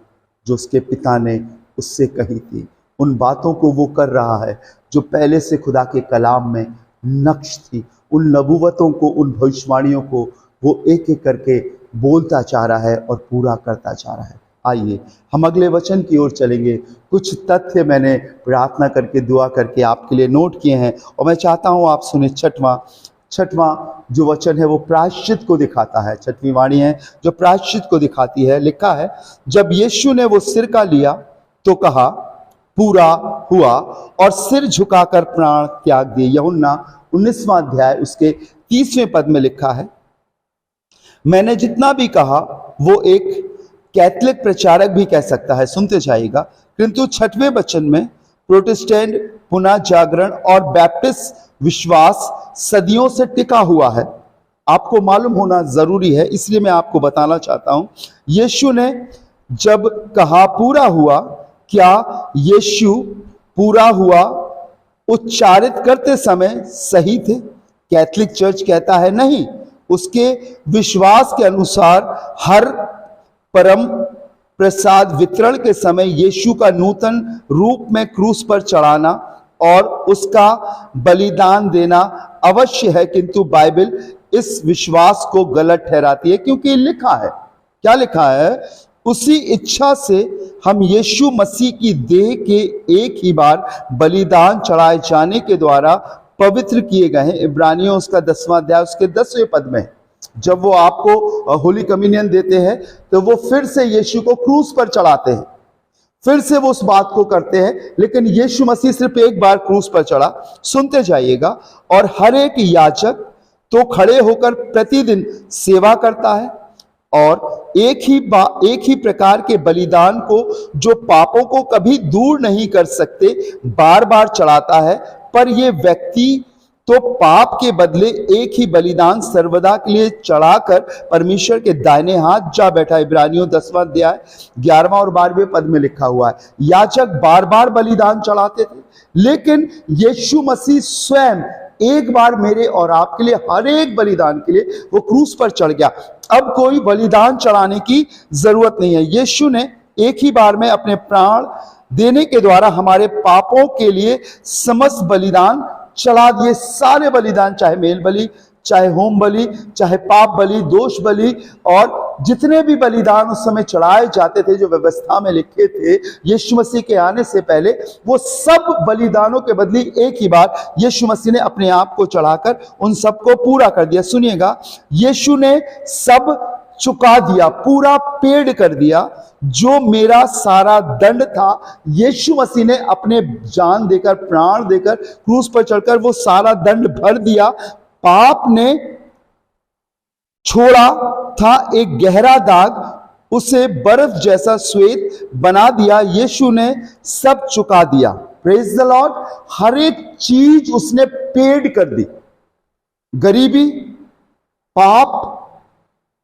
जो उसके पिता ने उससे कही थी। उन बातों को वो कर रहा है जो पहले से खुदा के कलाम में नक्श थी। उन नबूवतों को, उन भविष्यवाणियों को वो एक एक करके बोलता जा रहा है और पूरा करता जा रहा है। आइए हम अगले वचन की ओर चलेंगे। कुछ तथ्य मैंने प्रार्थना करके, दुआ करके आपके लिए नोट किए हैं और मैं चाहता हूं आप सुने। छठवां जो वचन है वो प्रायश्चित को दिखाता है। 6वीं वाणी है जो प्रायश्चित को दिखाती है। लिखा है, जब यीशु ने वो सिरका लिया तो कहा पूरा हुआ, और सिर झुकाकर प्राण त्याग दिए। यूहन्ना 19वां अध्याय उसके 30वें पद में लिखा है, मैंने जितना भी कहा वो एक कैथोलिक प्रचारक भी कह सकता है, सुनते जाइएगा। किंतु 6वें वचन में प्रोटेस्टेंट पुनः जागरण और बैप्टिस्ट विश्वास सदियों से टिका हुआ है। आपको मालूम होना जरूरी है, इसलिए मैं आपको बताना चाहता हूं। यीशु ने जब कहा पूरा हुआ, क्या यीशु पूरा हुआ उच्चारित करते समय सही थे? कैथोलिक चर्च कहता है नहीं। उसके विश्वास के अनुसार हर परम प्रसाद वितरण के समय यीशु का नूतन रूप में क्रूस पर चढ़ाना और उसका बलिदान देना अवश्य है, किंतु बाइबल इस विश्वास को गलत ठहराती है, क्योंकि लिखा है, क्या लिखा है? उसी इच्छा से हम यीशु मसीह की देह के एक ही बार बलिदान चढ़ाए जाने के द्वारा पवित्र किए गए हैं। इब्रानियों उसका 10वां अध्याय उसके 10वें पद में जब वो आपको होली कम्युनियन देते हैं तो वो फिर से यीशु को क्रूस पर चढ़ाते हैं, फिर से वो उस बात को करते हैं, लेकिन यीशु मसीह सिर्फ एक बार क्रूस पर चढ़ा। सुनते जाइएगा। और हर एक याजक तो खड़े होकर प्रतिदिन सेवा करता है और एक ही प्रकार के बलिदान को जो पापों को कभी दूर नहीं कर सकते बार बार चढ़ाता है, पर ये व्यक्ति तो पाप के बदले एक ही बलिदान सर्वदा के लिए चढ़ाकर परमेश्वर के दाहिने हाथ जा बैठा। इब्रानियों 10वां अध्याय 11वां और 12वें पद में लिखा हुआ है। याजक बार बार बलिदान चढ़ाते थे, लेकिन यीशु मसीह स्वयं एक बार मेरे और आपके लिए, हर एक बलिदान के लिए वो क्रूस पर चढ़ गया। अब कोई बलिदान चढ़ाने की जरूरत नहीं है। यीशु ने एक ही बार में अपने प्राण देने के द्वारा हमारे पापों के लिए समस्त बलिदान चढ़ा दिए। सारे बलिदान, चाहे मेल बलि, चाहे होम बलि, चाहे पाप बलि, दोष बलि, और जितने भी बलिदान उस समय चढ़ाए जाते थे जो व्यवस्था में लिखे थे यीशु मसीह के आने से पहले, वो सब बलिदानों के बदले एक ही बार यीशु मसीह ने अपने आप को चढ़ाकर उन सबको पूरा कर दिया। सुनिएगा, यीशु ने सब चुका दिया, पूरा पेड कर दिया। जो मेरा सारा दंड था, यीशु मसीह ने अपने जान देकर, प्राण देकर, क्रूस पर चढ़कर वो सारा दंड भर दिया। पाप ने छोड़ा था एक गहरा दाग, उसे बर्फ जैसा श्वेत बना दिया। यीशु ने सब चुका दिया। Praise the Lord. हर एक चीज उसने पेड कर दी। गरीबी, पाप,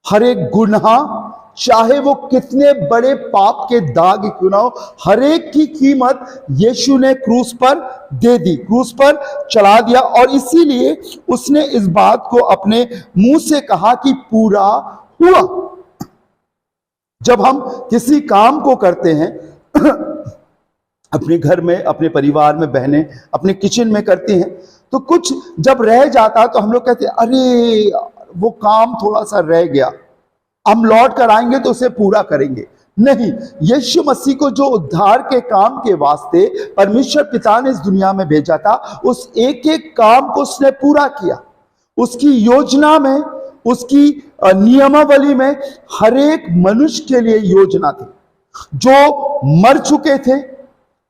हर एक गुनाह, चाहे वो कितने बड़े पाप के दाग क्यों ना हो, हर एक की कीमत यीशु ने क्रूस पर दे दी, क्रूस पर चढ़ा दिया। और इसीलिए उसने इस बात को अपने मुंह से कहा कि पूरा हुआ। जब हम किसी काम को करते हैं अपने घर में, अपने परिवार में, बहनें अपने किचन में करती हैं, तो कुछ जब रह जाता तो हम लोग कहते हैं अरे वो काम थोड़ा सा रह गया, हम लौट कर आएंगे तो उसे पूरा करेंगे। नहीं, यीशु मसीह को जो उद्धार के काम के वास्ते परमेश्वर पिता ने इस दुनिया में भेजा था, उस एक एक काम को उसने पूरा किया। उसकी योजना में, उसकी नियमावली में हर एक मनुष्य के लिए योजना थी। जो मर चुके थे,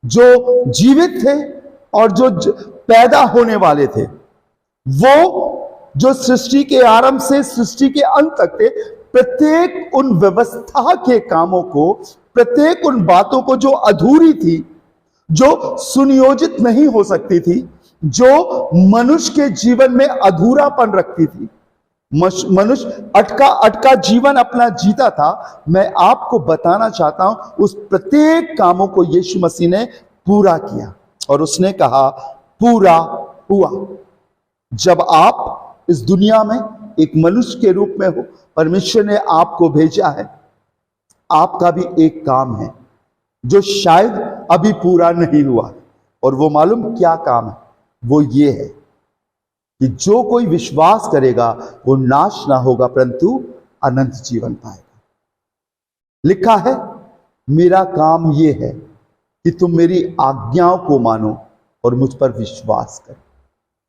जो जीवित थे और जो पैदा होने वाले थे, वो जो सृष्टि के आरंभ से सृष्टि के अंत तक थे, प्रत्येक उन व्यवस्था के कामों को, प्रत्येक उन बातों को जो अधूरी थी, जो सुनियोजित नहीं हो सकती थी, जो मनुष्य के जीवन में अधूरापन रखती थी, मनुष्य अटका अटका जीवन अपना जीता था, मैं आपको बताना चाहता हूं उस प्रत्येक कामों को यीशु मसीह ने पूरा किया। और उसने कहा पूरा हुआ। जब आप इस दुनिया में एक मनुष्य के रूप में हो, परमेश्वर ने आपको भेजा है, आपका भी एक काम है जो शायद अभी पूरा नहीं हुआ। और वो मालूम क्या काम है? वो ये है कि जो कोई विश्वास करेगा वो नाश ना होगा परंतु अनंत जीवन पाएगा। लिखा है, मेरा काम ये है कि तुम मेरी आज्ञाओं को मानो और मुझ पर विश्वास करो।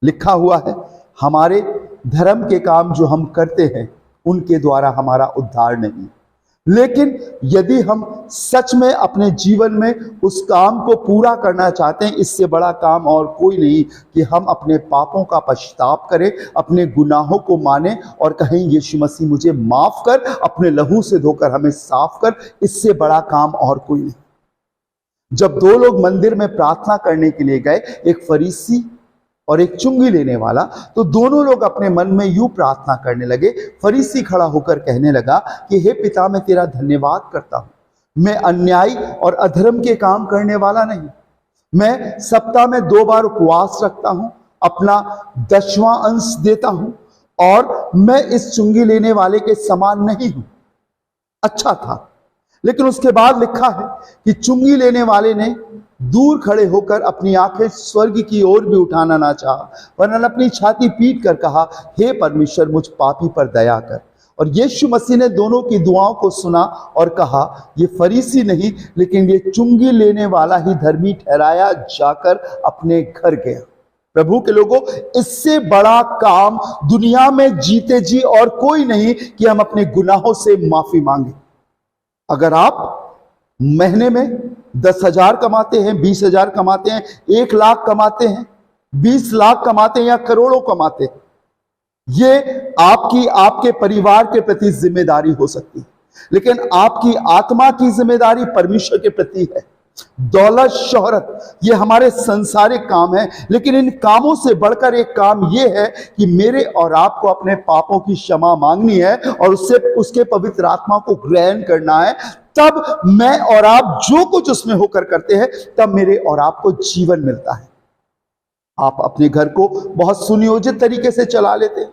लिखा हुआ है, हमारे धर्म के काम जो हम करते हैं उनके द्वारा हमारा उद्धार नहीं, लेकिन यदि हम सच में अपने जीवन में उस काम को पूरा करना चाहते हैं, इससे बड़ा काम और कोई नहीं कि हम अपने पापों का पश्चाताप करें, अपने गुनाहों को माने और कहें यीशु मसीह मुझे माफ कर, अपने लहू से धोकर हमें साफ कर। इससे बड़ा काम और कोई नहीं। जब दो लोग मंदिर में प्रार्थना करने के लिए गए, एक फरीसी और एक चुंगी लेने वाला, तो दोनों लोग अपने मन में यूं प्रार्थना करने लगे। फरीसी खड़ा होकर कहने लगा कि हे पिता, मैं तेरा धन्यवाद करता हूं, मैं अन्याय और अधर्म के काम करने वाला नहीं, मैं सप्ताह में 2 बार उपवास रखता हूं, अपना 10वां अंश देता हूं, और मैं इस चुंगी लेने वाले के समान नहीं हूं। अच्छा था, लेकिन उसके बाद लिखा है कि चुंगी लेने वाले ने दूर खड़े होकर अपनी आंखें स्वर्ग की ओर भी उठाना ना चाहा, वरन अपनी छाती पीट कर कहा, हे परमेश्वर, मुझ पापी पर दया कर। और यीशु मसीह ने दोनों की दुआओं को सुना और कहा, ये फरीसी नहीं लेकिन ये चुंगी लेने वाला ही धर्मी ठहराया जाकर अपने घर गया। प्रभु के लोगों, इससे बड़ा काम दुनिया में जीते जी और कोई नहीं कि हम अपने गुनाहों से माफी मांगे। अगर आप महीने में 10,000 कमाते हैं, 20,000 कमाते हैं, 1 लाख कमाते हैं, 20 लाख कमाते हैं या करोड़ों कमाते हैं, ये आपकी आपके परिवार के प्रति जिम्मेदारी हो सकती है, लेकिन आपकी आत्मा की जिम्मेदारी परमेश्वर के प्रति है। दौलत, शोहरत, ये हमारे संसारिक काम है, लेकिन इन कामों से बढ़कर एक काम ये है कि मेरे और आपको अपने पापों की क्षमा मांगनी है और उससे उसके पवित्र आत्मा को ग्रहण करना है। तब मैं और आप जो कुछ उसमें होकर करते हैं, तब मेरे और आपको जीवन मिलता है। आप अपने घर को बहुत सुनियोजित तरीके से चला लेते हैं,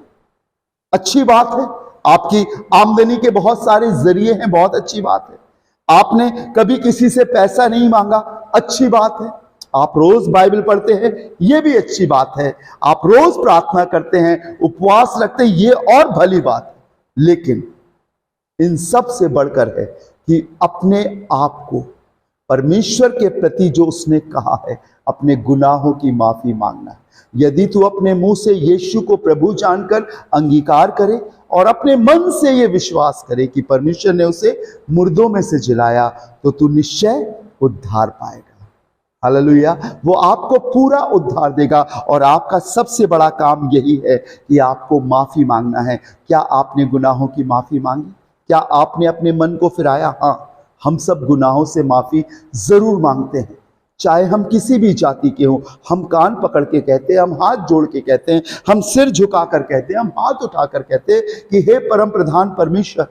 अच्छी बात है। आपकी आमदनी के बहुत सारे जरिए हैं, बहुत अच्छी बात है। आपने कभी किसी से पैसा नहीं मांगा, अच्छी बात है। आप रोज बाइबल पढ़ते हैं, ये भी अच्छी बात है। आप रोज प्रार्थना करते हैं, उपवास रखते हैं, ये और भली बात है। लेकिन इन सब से बढ़कर है कि अपने आप को परमेश्वर के प्रति जो उसने कहा है, अपने गुनाहों की माफी मांगना है। यदि तू अपने मुंह से यीशु को प्रभु जानकर अंगीकार करे और अपने मन से ये विश्वास करे कि परमेश्वर ने उसे मुर्दों में से जिलाया, तो तू निश्चय उद्धार पाएगा। हालेलुया। वो आपको पूरा उद्धार देगा और आपका सबसे बड़ा काम यही है कि आपको माफी मांगना है। क्या आपने गुनाहों की माफी मांगी? क्या आपने अपने मन को फिराया? हाँ, हम सब गुनाहों से माफी जरूर मांगते हैं, चाहे हम किसी भी जाति के हों। हम कान पकड़ के कहते हैं, हम हाथ जोड़ के कहते हैं, हम सिर झुकाकर कहते हैं, हम हाथ उठाकर कहते हैं कि हे परम प्रधान परमेश्वर,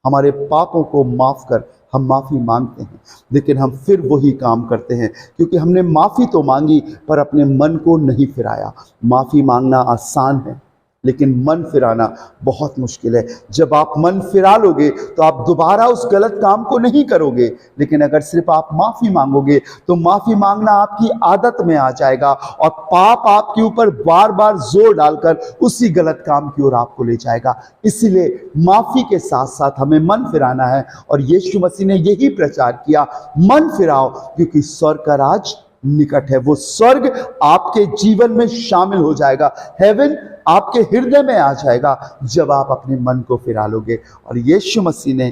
हमारे पापों को माफ कर। हम माफी मांगते हैं, लेकिन हम फिर वही काम करते हैं, क्योंकि हमने माफी तो मांगी पर अपने मन को नहीं फिराया। माफी मांगना आसान है, लेकिन मन फिराना बहुत मुश्किल है। जब आप मन फिरा लोगे तो आप दोबारा उस गलत काम को नहीं करोगे, लेकिन अगर सिर्फ आप माफी मांगोगे तो माफी मांगना आपकी आदत में आ जाएगा और पाप आपके ऊपर बार बार जोर डालकर उसी गलत काम की ओर आपको ले जाएगा। इसीलिए माफी के साथ साथ हमें मन फिराना है, और यीशु मसीह ने यही प्रचार किया, मन फिराओ क्योंकि स्वर्ग का राज निकट है। वो स्वर्ग आपके जीवन में शामिल हो जाएगा, हेवन आपके हृदय में आ जाएगा जब आप अपने मन को फिरा लोगे। और यीशु मसीह ने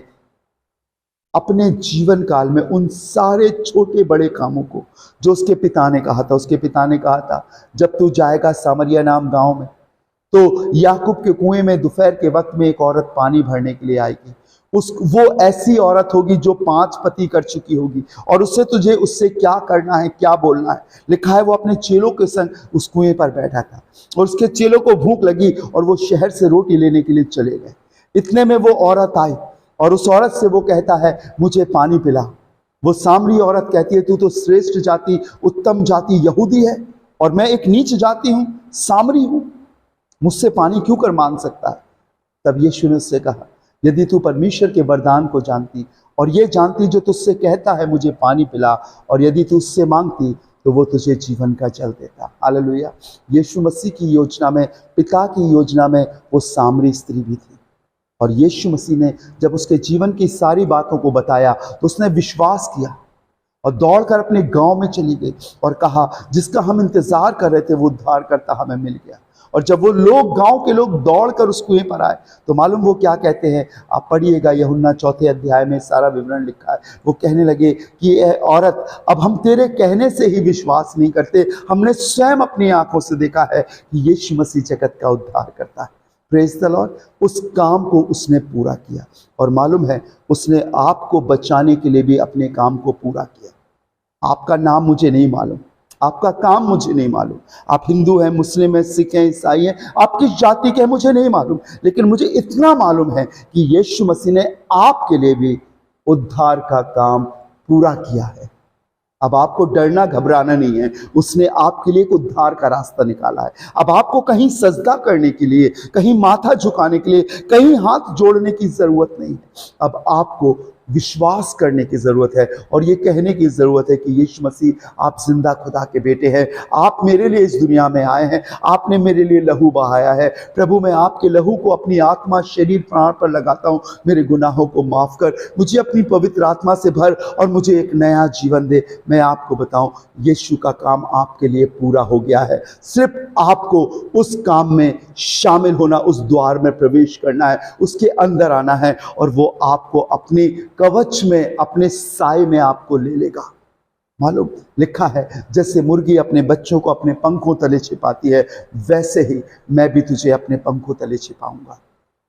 अपने जीवन काल में उन सारे छोटे बड़े कामों को जो उसके पिता ने कहा था, जब तू जाएगा सामरिया नाम गांव में, तो याकूब के कुएं में दोपहर के वक्त में एक औरत पानी भरने के लिए आएगी। वो ऐसी औरत होगी जो 5 पति कर चुकी होगी, और उससे क्या करना है, क्या बोलना है। लिखा है वो अपने चेलों के संग उस कुएं पर बैठा था, और उसके चेलों को भूख लगी और वो शहर से रोटी लेने के लिए चले गए। इतने में वो औरत आई और उस औरत से वो कहता है, मुझे पानी पिला। वो सामरी औरत कहती है, तू तो श्रेष्ठ जाति, उत्तम जाति यहूदी है, और मैं एक नीच जाति हूं, सामरी हूं, मुझसे पानी क्यों कर मांग सकता है? तब यीशु ने उससे कहा, यदि तू परमेश्वर के वरदान को जानती और ये जानती जो तुझसे कहता है मुझे पानी पिला, और यदि तू उससे मांगती तो वो तुझे जीवन का जल देता। हालेलुया। यीशु मसीह की योजना में, पिता की योजना में वो सामरी स्त्री भी थी, और यीशु मसीह ने जब उसके जीवन की सारी बातों को बताया तो उसने विश्वास किया और दौड़कर अपने गांव में चली गई और कहा, जिसका हम इंतजार कर रहे थे वो उद्धारकर्ता हमें मिल गया। और जब वो लोग, गांव के लोग दौड़कर उस कुएं पर आए, तो मालूम वो क्या कहते हैं? आप पढ़िएगा, यूहन्ना 4 अध्याय में सारा विवरण लिखा है। वो कहने लगे कि ए औरत, अब हम तेरे कहने से ही विश्वास नहीं करते, हमने स्वयं अपनी आंखों से देखा है कि यीशु मसीह जगत का उद्धार करता है। Praise the Lord. उस काम को उसने पूरा किया, और मालूम है उसने आपको बचाने के लिए भी अपने काम को पूरा किया। आपका नाम मुझे नहीं मालूम, आपका काम मुझे नहीं मालूम, आप हिंदू हैं, मुस्लिम हैं, सिख हैं, ईसाई हैं, आप किस जाति के हैं मुझे नहीं मालूम, लेकिन मुझे इतना मालूम है कि यीशु मसीह ने आपके लिए भी उद्धार का काम पूरा किया है। अब आपको डरना घबराना नहीं है, उसने आपके लिए एक उद्धार का रास्ता निकाला है। अब आपको कहीं सजदा करने के लिए, कहीं माथा झुकाने के लिए, कहीं हाथ जोड़ने की जरूरत नहीं है। अब आपको विश्वास करने की ज़रूरत है और ये कहने की ज़रूरत है कि यीशु मसीह आप जिंदा खुदा के बेटे हैं, आप मेरे लिए इस दुनिया में आए हैं, आपने मेरे लिए लहू बहाया है। प्रभु मैं आपके लहू को अपनी आत्मा शरीर प्राण पर लगाता हूँ, मेरे गुनाहों को माफ़ कर, मुझे अपनी पवित्र आत्मा से भर और मुझे एक नया जीवन दे। मैं आपको बताऊँ, यीशु का काम आपके लिए पूरा हो गया है। सिर्फ आपको उस काम में शामिल होना, उस द्वार में प्रवेश करना है, उसके अंदर आना है और वो आपको अपने कवच में, अपने साए में आपको ले लेगा। मालूम लिखा है, जैसे मुर्गी अपने बच्चों को अपने पंखों तले छिपाती है, वैसे ही मैं भी तुझे अपने पंखों तले छिपाऊंगा।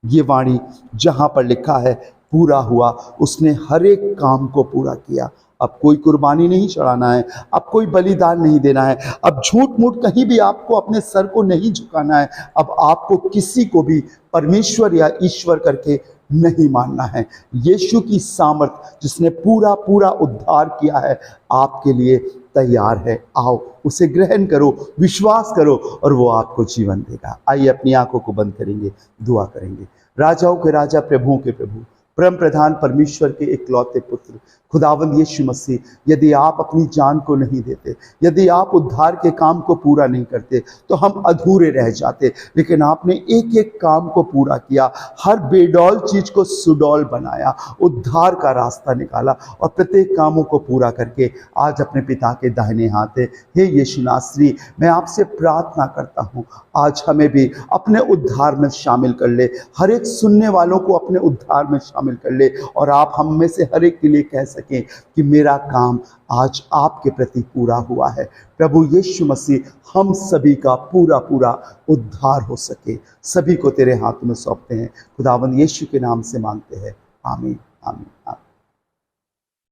ये वाणी जहां पर लिखा है पूरा हुआ, उसने हर एक काम को पूरा किया। अब कोई कुर्बानी नहीं चढ़ाना है, अब कोई बलिदान नहीं देना है, अब झूठ मूठ कहीं भी आपको अपने सर को नहीं झुकाना है, अब आपको किसी को भी परमेश्वर या ईश्वर करके नहीं मानना है। यीशु की सामर्थ जिसने पूरा पूरा उद्धार किया है आपके लिए तैयार है। आओ उसे ग्रहण करो, विश्वास करो और वो आपको जीवन देगा। आइए अपनी आंखों को बंद करेंगे, दुआ करेंगे। राजाओं के राजा, प्रभुओं के प्रभु, परम प्रधान परमेश्वर के इकलौते पुत्र खुदावंद यीशु मसीह, यदि आप अपनी जान को नहीं देते, यदि आप उद्धार के काम को पूरा नहीं करते तो हम अधूरे रह जाते। लेकिन आपने एक एक काम को पूरा किया, हर बेडौल चीज को सुडौल बनाया, उद्धार का रास्ता निकाला और प्रत्येक कामों को पूरा करके आज अपने पिता के दाहिने हाथ है। हे यीशु नासरी, मैं आपसे प्रार्थना करता हूँ, आज हमें भी अपने उद्धार में शामिल कर ले, हर एक सुनने वालों को अपने उद्धार में शामिल कर ले और आप हम में से हर एक के लिए कह सकें कि मेरा काम आज आपके प्रति पूरा हुआ है। प्रभु यीशु मसीह हम सभी का पूरा पूरा उद्धार हो सके, सभी को तेरे हाथों में सौंपते हैं, खुदावंद यीशु के नाम से मांगते हैं, आमीन आमीन आमीन।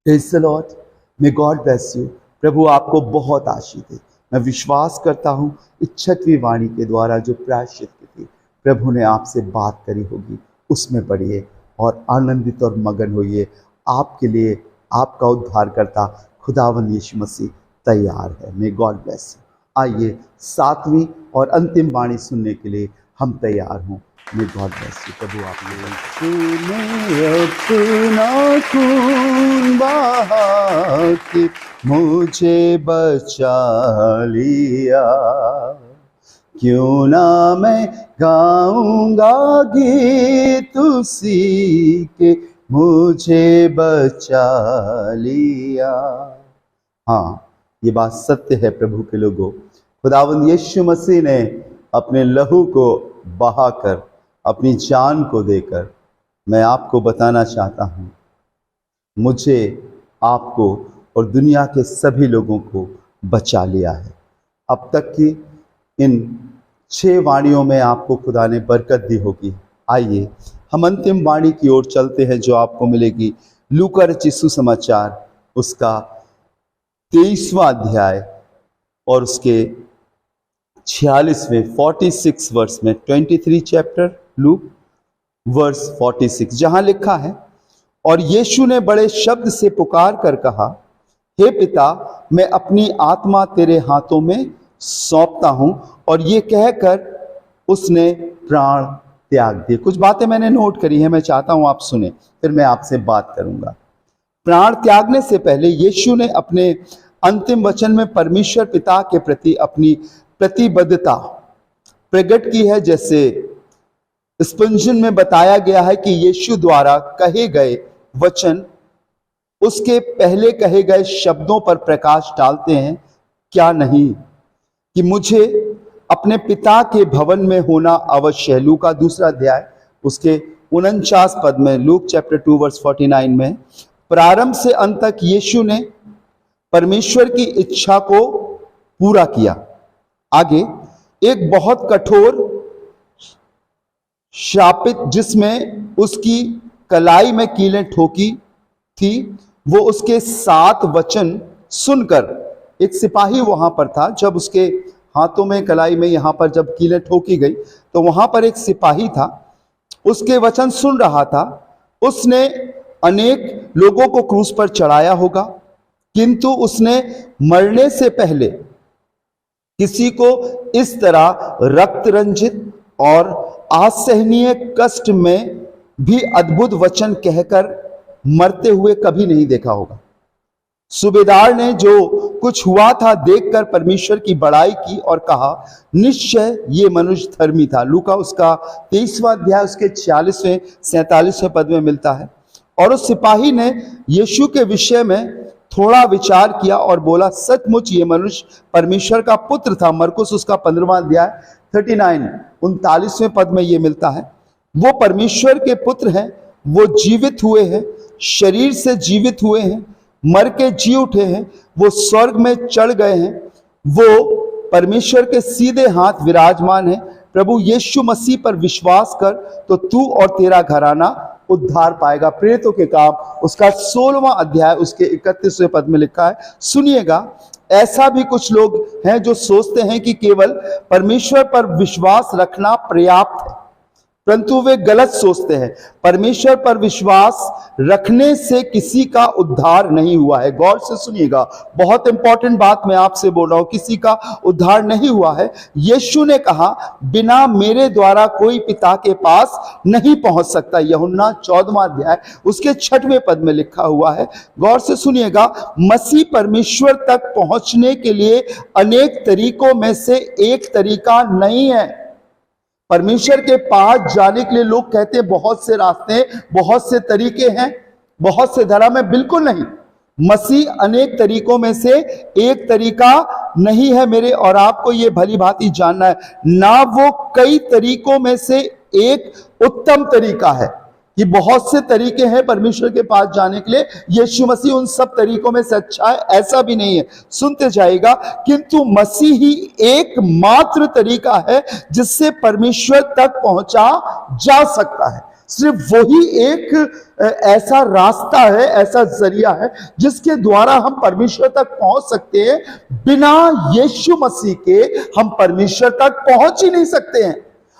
Praise the Lord, may God bless you. प्रभु आपको बहुत आशीष दे। मैं विश्वास करता हूँ इस 6वीं वाणी के द्वारा जो प्रायश्चित की थी, प्रभु ने आपसे बात करी होगी, उसमें बढ़िए और आनंदित और मगन होइए। आपके लिए आपका उद्धारकर्ता खुदावंद यीशु मसीह तैयार है। मे गॉड ब्लेस यू। आइए 7वीं और अंतिम वाणी सुनने के लिए हम तैयार हों। May God bless you. प्रभु आप अपना खून बहा के मुझे बचा लिया, क्यों ना मैं गाऊंगा गीत उसी के मुझे बचा लिया। हाँ, ये बात सत्य है प्रभु के लोगों। खुदावंद यीशु मसीह ने अपने लहू को बहाकर, अपनी जान को देकर, मैं आपको बताना चाहता हूँ, मुझे, आपको और दुनिया के सभी लोगों को बचा लिया है। अब तक की इन 6 वाणियों में आपको खुदा ने बरकत दी होगी। आइए हम अंतिम वाणी की ओर चलते हैं जो आपको मिलेगी लूका रचित सुसमाचार, उसका 23वां अध्याय और उसके 46वें 46 वर्ष में, 23 चैप्टर लूक वर्स 46, जहां लिखा है, और यीशु ने बड़े शब्द से पुकार कर कहा, हे पिता, मैं अपनी आत्मा तेरे हाथों में सौंपता हूं। और ये कहकर उसने प्राण त्याग दिए। कुछ बातें मैंने नोट करी हैं, मैं चाहता हूं आप सुने, फिर मैं आपसे बात करूंगा। प्राण त्यागने से पहले यीशु ने अपने अंतिम वचन में परमेश्वर पिता के प्रति अपनी प्रतिबद्धता प्रकट की है। जैसे स्पंजन में बताया गया है कि यीशु द्वारा कहे गए वचन उसके पहले कहे गए शब्दों पर प्रकाश डालते हैं, क्या नहीं कि मुझे अपने पिता के भवन में होना अवश्य है। लूका 2 अध्याय उसके 49 पद में, लूक चैप्टर 2 वर्स 49 में, प्रारंभ से अंत तक यीशु ने परमेश्वर की इच्छा को पूरा किया। आगे एक बहुत कठोर श्रापित जिसमें उसकी कलाई में कीलें ठोकी थी, वो उसके 7 वचन सुनकर, एक सिपाही वहां पर था, जब उसके हाथों में कलाई में यहां पर जब कीलें ठोकी गई तो वहां पर एक सिपाही था, उसके वचन सुन रहा था। उसने अनेक लोगों को क्रूस पर चढ़ाया होगा, किंतु उसने मरने से पहले किसी को इस तरह रक्त रंजित और असहनीय कष्ट में भी अद्भुत वचन कहकर मरते हुए कभी नहीं देखा होगा। सूबेदार ने जो कुछ हुआ था देखकर परमेश्वर की बड़ाई की और कहा, निश्चय ये मनुष्य धर्मी था। लूका उसका 23वां अध्याय उसके 46वें 47वें पद में मिलता है। और उस सिपाही ने यीशु के विषय में थोड़ा विचार किया और बोला, सचमुच ये मनुष्य परमेश्वर का पुत्र था। मरकुस उसका 15वां अध्याय 39-39वें पद में ये मिलता है। वो परमेश्वर के पुत्र हैं, वो जीवित हुए हैं, शरीर से जीवित हुए हैं, मर के जी उठे हैं, वो स्वर्ग में चढ़ गए हैं, वो परमेश्वर के सीधे हाथ विराजमान है। प्रभु यीशु मसीह पर विश्वास कर तो तू और तेरा घराना उद्धार पाएगा। प्रेरितों के काम उसका 16वां अध्याय उसके 31वें पद में लिखा है। सुनिएगा, ऐसा भी कुछ लोग हैं जो सोचते हैं कि केवल परमेश्वर पर विश्वास रखना पर्याप्त है, परंतु वे गलत सोचते हैं। परमेश्वर पर विश्वास रखने से किसी का उद्धार नहीं हुआ है। गौर से सुनिएगा, बहुत इंपॉर्टेंट बात मैं आपसे बोल रहा हूं, किसी का उद्धार नहीं हुआ है। यीशु ने कहा, बिना मेरे द्वारा कोई पिता के पास नहीं पहुंच सकता। यूहन्ना 14वां अध्याय उसके 6वें पद में लिखा हुआ है। गौर से सुनिएगा, मसीह परमेश्वर तक पहुंचने के लिए अनेक तरीकों में से एक तरीका नहीं है। परमेश्वर के पास जाने के लिए लोग कहते हैं बहुत से रास्ते, बहुत से तरीके हैं, बहुत से धर्म है। बिल्कुल नहीं, मसीह अनेक तरीकों में से एक तरीका नहीं है। मेरे और आपको ये भली भांति जानना है, ना वो कई तरीकों में से एक उत्तम तरीका है कि बहुत से तरीके हैं परमेश्वर के पास जाने के लिए, यीशु मसीह उन सब तरीकों में से अच्छा है, ऐसा भी नहीं है। सुनते जाएगा, किंतु मसीह ही एकमात्र तरीका है जिससे परमेश्वर तक पहुंचा जा सकता है। सिर्फ वही एक ऐसा रास्ता है, ऐसा जरिया है जिसके द्वारा हम परमेश्वर तक पहुंच सकते हैं। बिना यीशु मसीह के हम परमेश्वर तक पहुंच ही नहीं सकते हैं।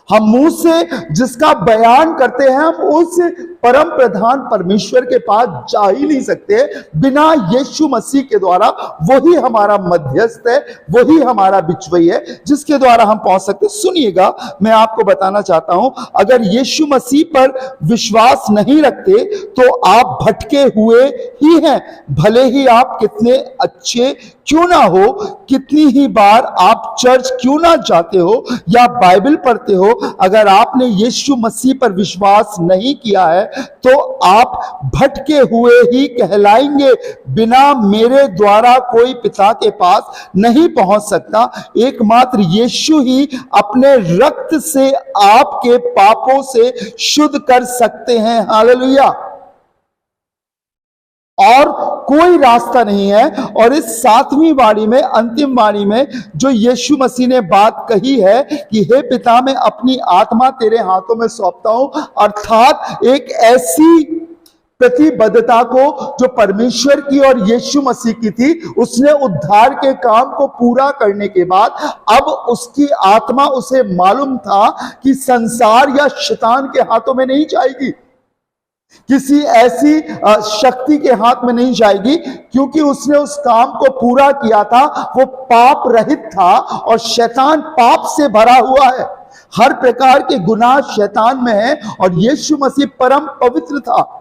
हम मुंह से जिसका बयान करते हैं, हम उस परम प्रधान परमेश्वर के पास जा ही नहीं सकते बिना यीशु मसीह के द्वारा। वही हमारा मध्यस्थ है, वही हमारा बिचवई है जिसके द्वारा हम पहुंच सकते। सुनिएगा, मैं आपको बताना चाहता हूं, अगर यीशु मसीह पर विश्वास नहीं रखते तो आप भटके हुए ही हैं। भले ही आप कितने अच्छे क्यों ना हो, कितनी ही बार आप चर्च क्यों ना जाते हो या बाइबल पढ़ते हो, अगर आपने यीशु मसीह पर विश्वास नहीं किया है तो आप भटके हुए ही कहलाएंगे। बिना मेरे द्वारा कोई पिता के पास नहीं पहुंच सकता। एकमात्र यीशु ही अपने रक्त से आपके पापों से शुद्ध कर सकते हैं। हालेलुया। और कोई रास्ता नहीं है। और इस 7वीं वाणी में, अंतिम वाणी में जो यीशु मसीह ने बात कही है कि हे पिता, मैं अपनी आत्मा तेरे हाथों में सौंपता हूं, अर्थात एक ऐसी प्रतिबद्धता को जो परमेश्वर की और यीशु मसीह की थी, उसने उद्धार के काम को पूरा करने के बाद अब उसकी आत्मा, उसे मालूम था कि संसार या शैतान के हाथों में नहीं जाएगी, किसी ऐसी शक्ति के हाथ में नहीं जाएगी, क्योंकि उसने उस काम को पूरा किया था। वो पाप रहित था और शैतान पाप से भरा हुआ है। हर प्रकार के गुनाह शैतान में है और यीशु मसीह परम पवित्र था।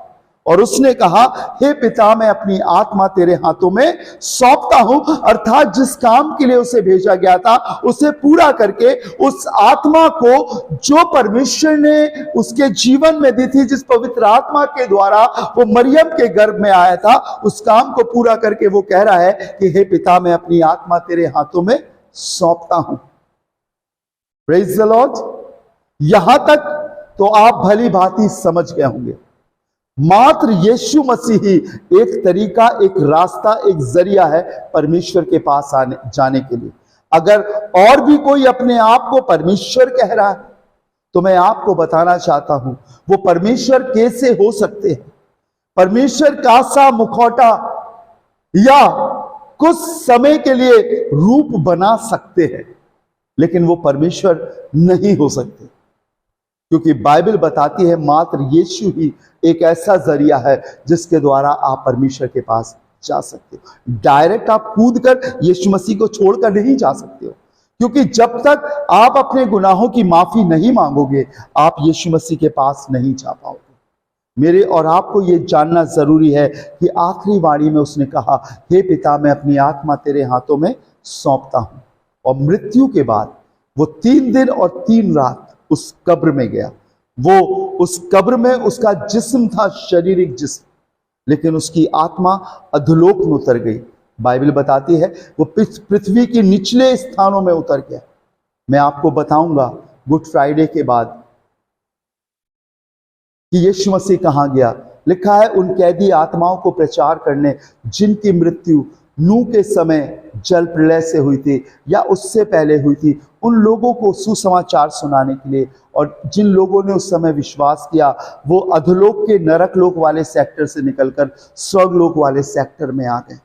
और उसने कहा, हे पिता, मैं अपनी आत्मा तेरे हाथों में सौंपता हूं, अर्थात जिस काम के लिए उसे भेजा गया था उसे पूरा करके उस आत्मा को जो परमेश्वर ने उसके जीवन में दी थी, जिस पवित्र आत्मा के द्वारा वो मरियम के गर्भ में आया था, उस काम को पूरा करके वो कह रहा है कि हे पिता, मैं अपनी आत्मा तेरे हाथों में सौंपता हूं। Praise the Lord. यहां तक तो आप भली भांति समझ गए होंगे। मात्र यीशु मसीह ही एक तरीका, एक रास्ता, एक जरिया है परमेश्वर के पास जाने के लिए। अगर और भी कोई अपने आप को परमेश्वर कह रहा है तो मैं आपको बताना चाहता हूं, वो परमेश्वर कैसे हो सकते हैं। परमेश्वर का सा मुखौटा या कुछ समय के लिए रूप बना सकते हैं, लेकिन वो परमेश्वर नहीं हो सकते, क्योंकि बाइबल बताती है मात्र यीशु ही एक ऐसा जरिया है जिसके द्वारा आप परमेश्वर के पास जा सकते हो। डायरेक्ट आप कूद कर यीशु मसीह को छोड़कर नहीं जा सकते हो, क्योंकि जब तक आप अपने गुनाहों की माफी नहीं मांगोगे, आप यीशु मसीह के पास नहीं जा पाओगे। मेरे और आपको ये जानना जरूरी है कि आखिरी वाणी में उसने कहा, हे पिता, मैं अपनी आत्मा तेरे हाथों में सौंपता हूं। और मृत्यु के बाद वो 3 दिन और 3 रात उस कब्र में गया। वो उस कब्र में उसका जिस्म था, शारीरिक जिस्म, लेकिन उसकी आत्मा अधोलोक में उतर गई। बाइबल बताती है वो पृथ्वी के निचले स्थानों में उतर गया। मैं आपको बताऊंगा गुड फ्राइडे के बाद कि यीशु मसीह कहाँ गया। लिखा है, उन कैदी आत्माओं को प्रचार करने जिनकी मृत्यु नूह के समय जल प्रलय से हुई थी या उससे पहले हुई थी, उन लोगों को सुसमाचार सुनाने के लिए। और जिन लोगों ने उस समय विश्वास किया वो अधोलोक के नरक लोक वाले सेक्टर से निकलकर स्वर्गलोक वाले सेक्टर में आ गए।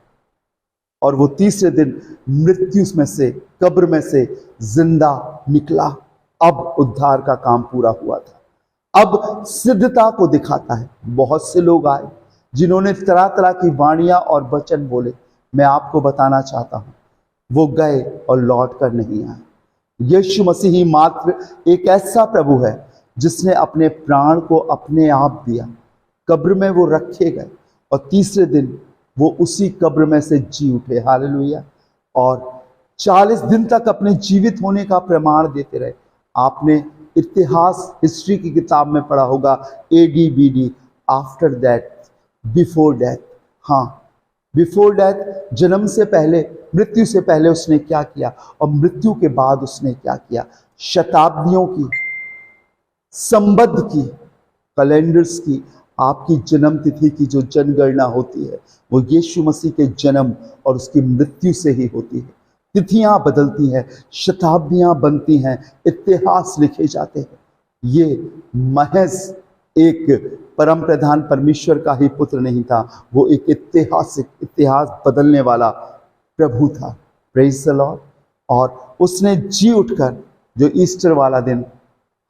और वो तीसरे दिन मृत्यु में से, कब्र में से जिंदा निकला। अब उद्धार का काम पूरा हुआ था। अब सिद्धता को दिखाता है। बहुत से लोग आए जिन्होंने तरह तरह की वाणियां और वचन बोले। मैं आपको बताना चाहता हूं, वो गए और लौट कर नहीं आए। यीशु मसीह ही मात्र एक ऐसा प्रभु है जिसने अपने प्राण को अपने आप दिया। कब्र में वो रखे गए और तीसरे दिन वो उसी कब्र में से जी उठे। हालेलुया। और 40 दिन तक अपने जीवित होने का प्रमाण देते रहे। आपने इतिहास, हिस्ट्री की किताब में पढ़ा होगा, AD-BD, after that, before death. हाँ, बिफोर डेथ, जन्म से पहले, मृत्यु से पहले उसने क्या किया और मृत्यु के बाद उसने क्या किया। शताब्दियों की, संबद्ध की, कैलेंडर्स की, आपकी जन्म तिथि की जो जनगणना होती है वो यीशु मसीह के जन्म और उसकी मृत्यु से ही होती है। तिथियां बदलती हैं, शताब्दियां बनती हैं, इतिहास लिखे जाते हैं। ये महज एक परम प्रधान परमेश्वर का ही पुत्र नहीं था, वो एक इतिहास बदलने वाला प्रभु था। Praise the Lord. और उसने जी उठकर, जो ईस्टर वाला दिन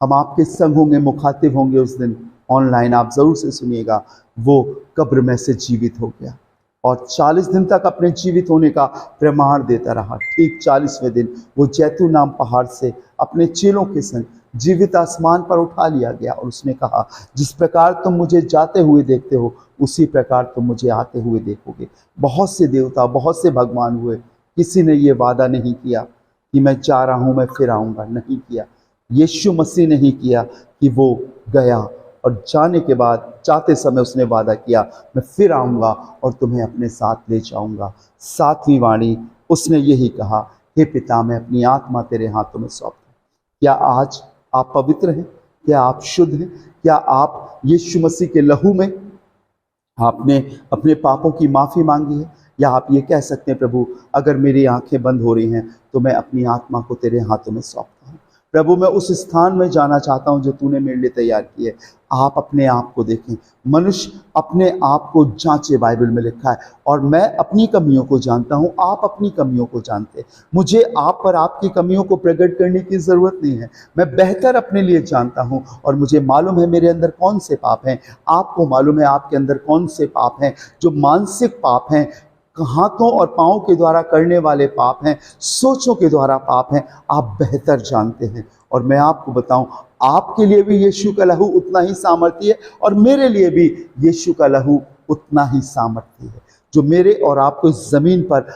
हम आपके संग होंगे, मुखातिब होंगे उस दिन ऑनलाइन, आप जरूर से सुनिएगा, वो कब्र में से जीवित हो गया और 40 दिन तक अपने जीवित होने का प्रमाण देता रहा। ठीक 40वें दिन वो जैतून नाम पहाड़ से अपने चेलों के संग जीवित आसमान पर उठा लिया गया और उसने कहा, जिस प्रकार तुम मुझे जाते हुए देखते हो उसी प्रकार तुम मुझे आते हुए देखोगे। बहुत से देवता, बहुत से भगवान हुए, किसी ने ये वादा नहीं किया कि मैं जा रहा हूँ, मैं फिर आऊँगा। नहीं किया। यीशु मसीह ने ही किया कि वो गया और जाने के बाद जाते समय उसने वादा किया, मैं फिर आऊँगा और तुम्हें अपने साथ ले जाऊँगा। 7वीं वाणी उसने यही कहा, हे पिता, मैं अपनी आत्मा तेरे हाथों में सौंपता हूं। क्या आज आप पवित्र हैं? क्या आप शुद्ध हैं? क्या आप यीशु मसीह के लहू में आपने अपने पापों की माफ़ी मांगी है? या आप ये कह सकते हैं, प्रभु अगर मेरी आंखें बंद हो रही हैं तो मैं अपनी आत्मा को तेरे हाथों में सौंपता हूँ। प्रभु मैं उस स्थान में जाना चाहता हूँ जो तूने मेरे लिए तैयार की है। आप अपने आप को देखें। मनुष्य अपने आप को जांचे, बाइबल में लिखा है। और मैं अपनी कमियों को जानता हूँ, आप अपनी कमियों को जानते हैं। मुझे आप पर आपकी कमियों को प्रकट करने की ज़रूरत नहीं है। मैं बेहतर अपने लिए जानता हूँ और मुझे मालूम है मेरे अंदर कौन से पाप हैं। आपको मालूम है आपके अंदर कौन से पाप हैं। जो मानसिक पाप हैं, हाथों और पाँव के द्वारा करने वाले पाप हैं, सोचों के द्वारा पाप हैं, आप बेहतर जानते हैं। और मैं आपको बताऊं, आपके लिए भी यीशु का लहू उतना ही सामर्थी है और मेरे लिए भी यीशु का लहू उतना ही सामर्थी है, जो मेरे और आपको इस ज़मीन पर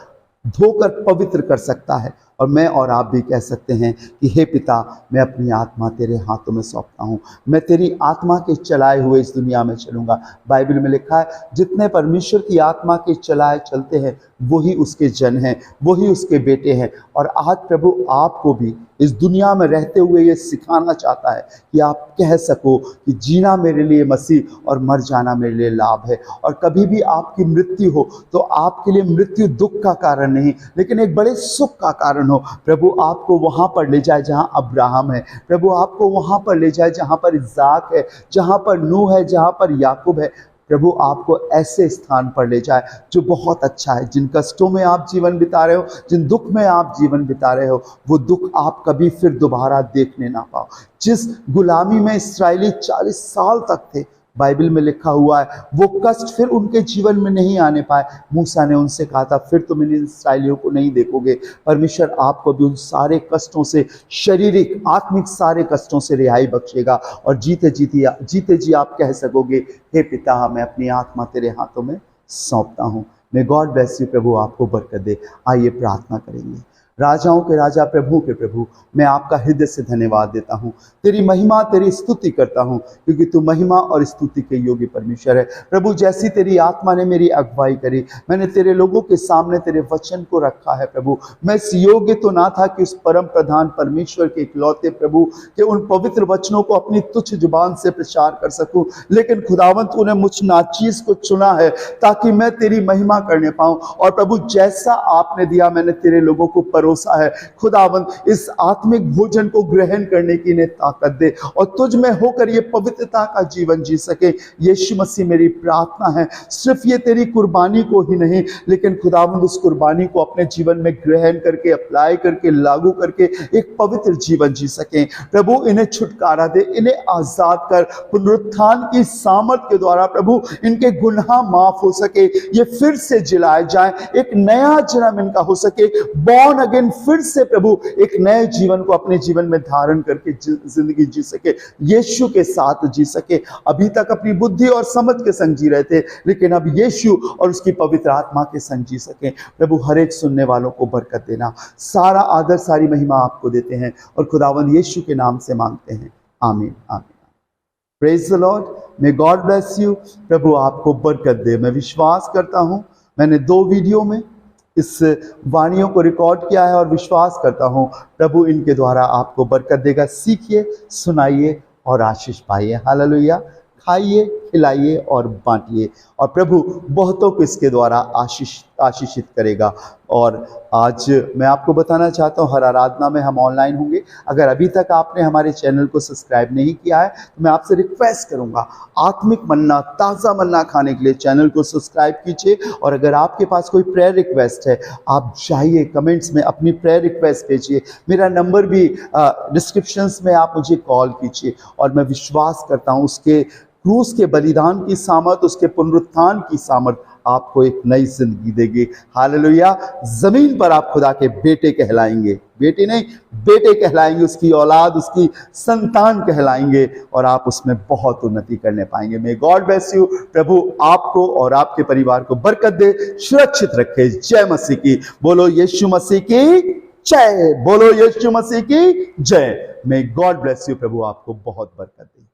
धोकर पवित्र कर सकता है। और मैं और आप भी कह सकते हैं कि हे पिता, मैं अपनी आत्मा तेरे हाथों में सौंपता हूँ। मैं तेरी आत्मा के चलाए हुए इस दुनिया में चलूँगा। बाइबल में लिखा है, जितने परमेश्वर की आत्मा के चलाए चलते हैं वही उसके जन हैं, वही उसके बेटे हैं। और आज प्रभु आपको भी इस दुनिया में रहते हुए ये सिखाना चाहता है कि आप कह सको कि जीना मेरे लिए मसीह और मर जाना मेरे लिए लाभ है। और कभी भी आपकी मृत्यु हो तो आपके लिए मृत्यु दुख का कारण नहीं, लेकिन एक बड़े सुख का कारण हो। प्रभु आपको वहाँ पर ले जाए जहाँ अब्राहम है, प्रभु आपको वहाँ पर ले जाए जहाँ पर इज़ाक है, जहाँ पर नूह है, जहाँ पर याकूब है। प्रभु आपको ऐसे स्थान पर ले जाए जो बहुत अच्छा है। जिन कष्टों में आप जीवन बिता रहे हो, जिन दुख में आप जीवन बिता रहे हो, वो दुख आप कभी फिर दोबारा देखने ना पाओ। जिस गुलामी में इस्राएली 40 साल तक थे, बाइबल में लिखा हुआ है, वो कष्ट फिर उनके जीवन में नहीं आने पाए। मूसा ने उनसे कहा था फिर तुम इन इस्राएलियों को नहीं देखोगे। परमेश्वर आपको भी उन सारे कष्टों से, शारीरिक आत्मिक सारे कष्टों से रिहाई बख्शेगा और जीते जी आप कह सकोगे, हे पिता मैं अपनी आत्मा तेरे हाथों में सौंपता हूँ। May God bless you. प्रभु आपको बरकत दे। आइए प्रार्थना करेंगे। राजाओं के राजा, प्रभु के प्रभु, मैं आपका हृदय से धन्यवाद देता हूँ, तेरी महिमा तेरी स्तुति करता हूँ, क्योंकि तू महिमा और स्तुति के योग्य परमेश्वर है। प्रभु जैसी तेरी आत्मा ने मेरी अगुवाई करी, मैंने तेरे लोगों के सामने तेरे वचन को रखा है। प्रभु मैं इस योग्य तो ना था कि उस परम प्रधान परमेश्वर के इकलौते प्रभु के उन पवित्र वचनों को अपनी तुच्छ जुबान से प्रचार कर सकूं, लेकिन खुदावंत तूने मुझ नाचीज को चुना है ताकि मैं तेरी महिमा करने पाऊं। और प्रभु जैसा आपने दिया मैंने तेरे लोगों को परोसा है। खुदावंत इस आत्मिक भोजन को ग्रहण करने की इन्हें ताकत दे और तुझ में होकर ये पवित्रता का जीवन जी सके। यीशु मसीह मेरी प्रार्थना है, सिर्फ ये तेरी कुर्बानी को ही नहीं, लेकिन खुदावंत उस कुर्बानी को अपने जीवन में ग्रहण करके, अप्लाई करके, लागू करके एक पवित्र जीवन जी सके। प्रभु इन्हें छुटकारा दे, इन्हें आजाद कर, पुनरुत्थान की सामर्थ के द्वारा प्रभु इनके गुनाह माफ हो सके, ये फिर से जिलाए जाए, एक नया जन्म इनका हो सके, बॉर्न अगेन फिर से प्रभु एक नए जीवन को अपने जीवन में धारण करके जिंदगी जी सके, यीशु के साथ जी सके। अभी तक अपनी बुद्धि और समझ के संग जी रहे थे, लेकिन अब यीशु और उसकी पवित्र आत्मा के संग जी सके। प्रभु हर एक सुनने वालों को बरकत देना। सारा आदर सारी महिमा आपको देते हैं और खुदावंद यीशु के नाम से मांगते हैं, आमीन आमीन। Praise the Lord. May God bless you. प्रभु आपको बरकत दे। मैं विश्वास करता हूं मैंने 2 वीडियो में इस वाणियों को रिकॉर्ड किया है और विश्वास करता हूं प्रभु इनके द्वारा आपको बरकत देगा। सीखिए, सुनाइए और आशीष पाइए। हालेलुया। खाइए, खिलाइए और बांटिए और प्रभु बहुतों को इसके द्वारा आशीषित करेगा। और आज मैं आपको बताना चाहता हूँ, हर आराधना में हम ऑनलाइन होंगे। अगर अभी तक आपने हमारे चैनल को सब्सक्राइब नहीं किया है तो मैं आपसे रिक्वेस्ट करूँगा, आत्मिक मन्ना, ताज़ा मन्ना खाने के लिए चैनल को सब्सक्राइब कीजिए। और अगर आपके पास कोई प्रेयर रिक्वेस्ट है, आप जाइए कमेंट्स में अपनी प्रेयर रिक्वेस्ट भेजिए। मेरा नंबर भी डिस्क्रिप्शंस में, आप मुझे कॉल कीजिए और मैं विश्वास करता हूँ उसके क्रूस के बलिदान की सामर्थ, उसके पुनरुत्थान की सामर्थ आपको एक नई जिंदगी देगी। हालेलुया। जमीन पर आप खुदा के बेटे कहलाएंगे, बेटे नहीं बेटे कहलाएंगे, उसकी औलाद, उसकी संतान कहलाएंगे और आप उसमें बहुत उन्नति करने पाएंगे। May God bless you. प्रभु आपको और आपके परिवार को बरकत दे, सुरक्षित रखे। जय मसीह की। बोलो यीशु मसीह की जय। बोलो यीशु मसीह की जय। May God bless you. प्रभु आपको बहुत बरकत दे।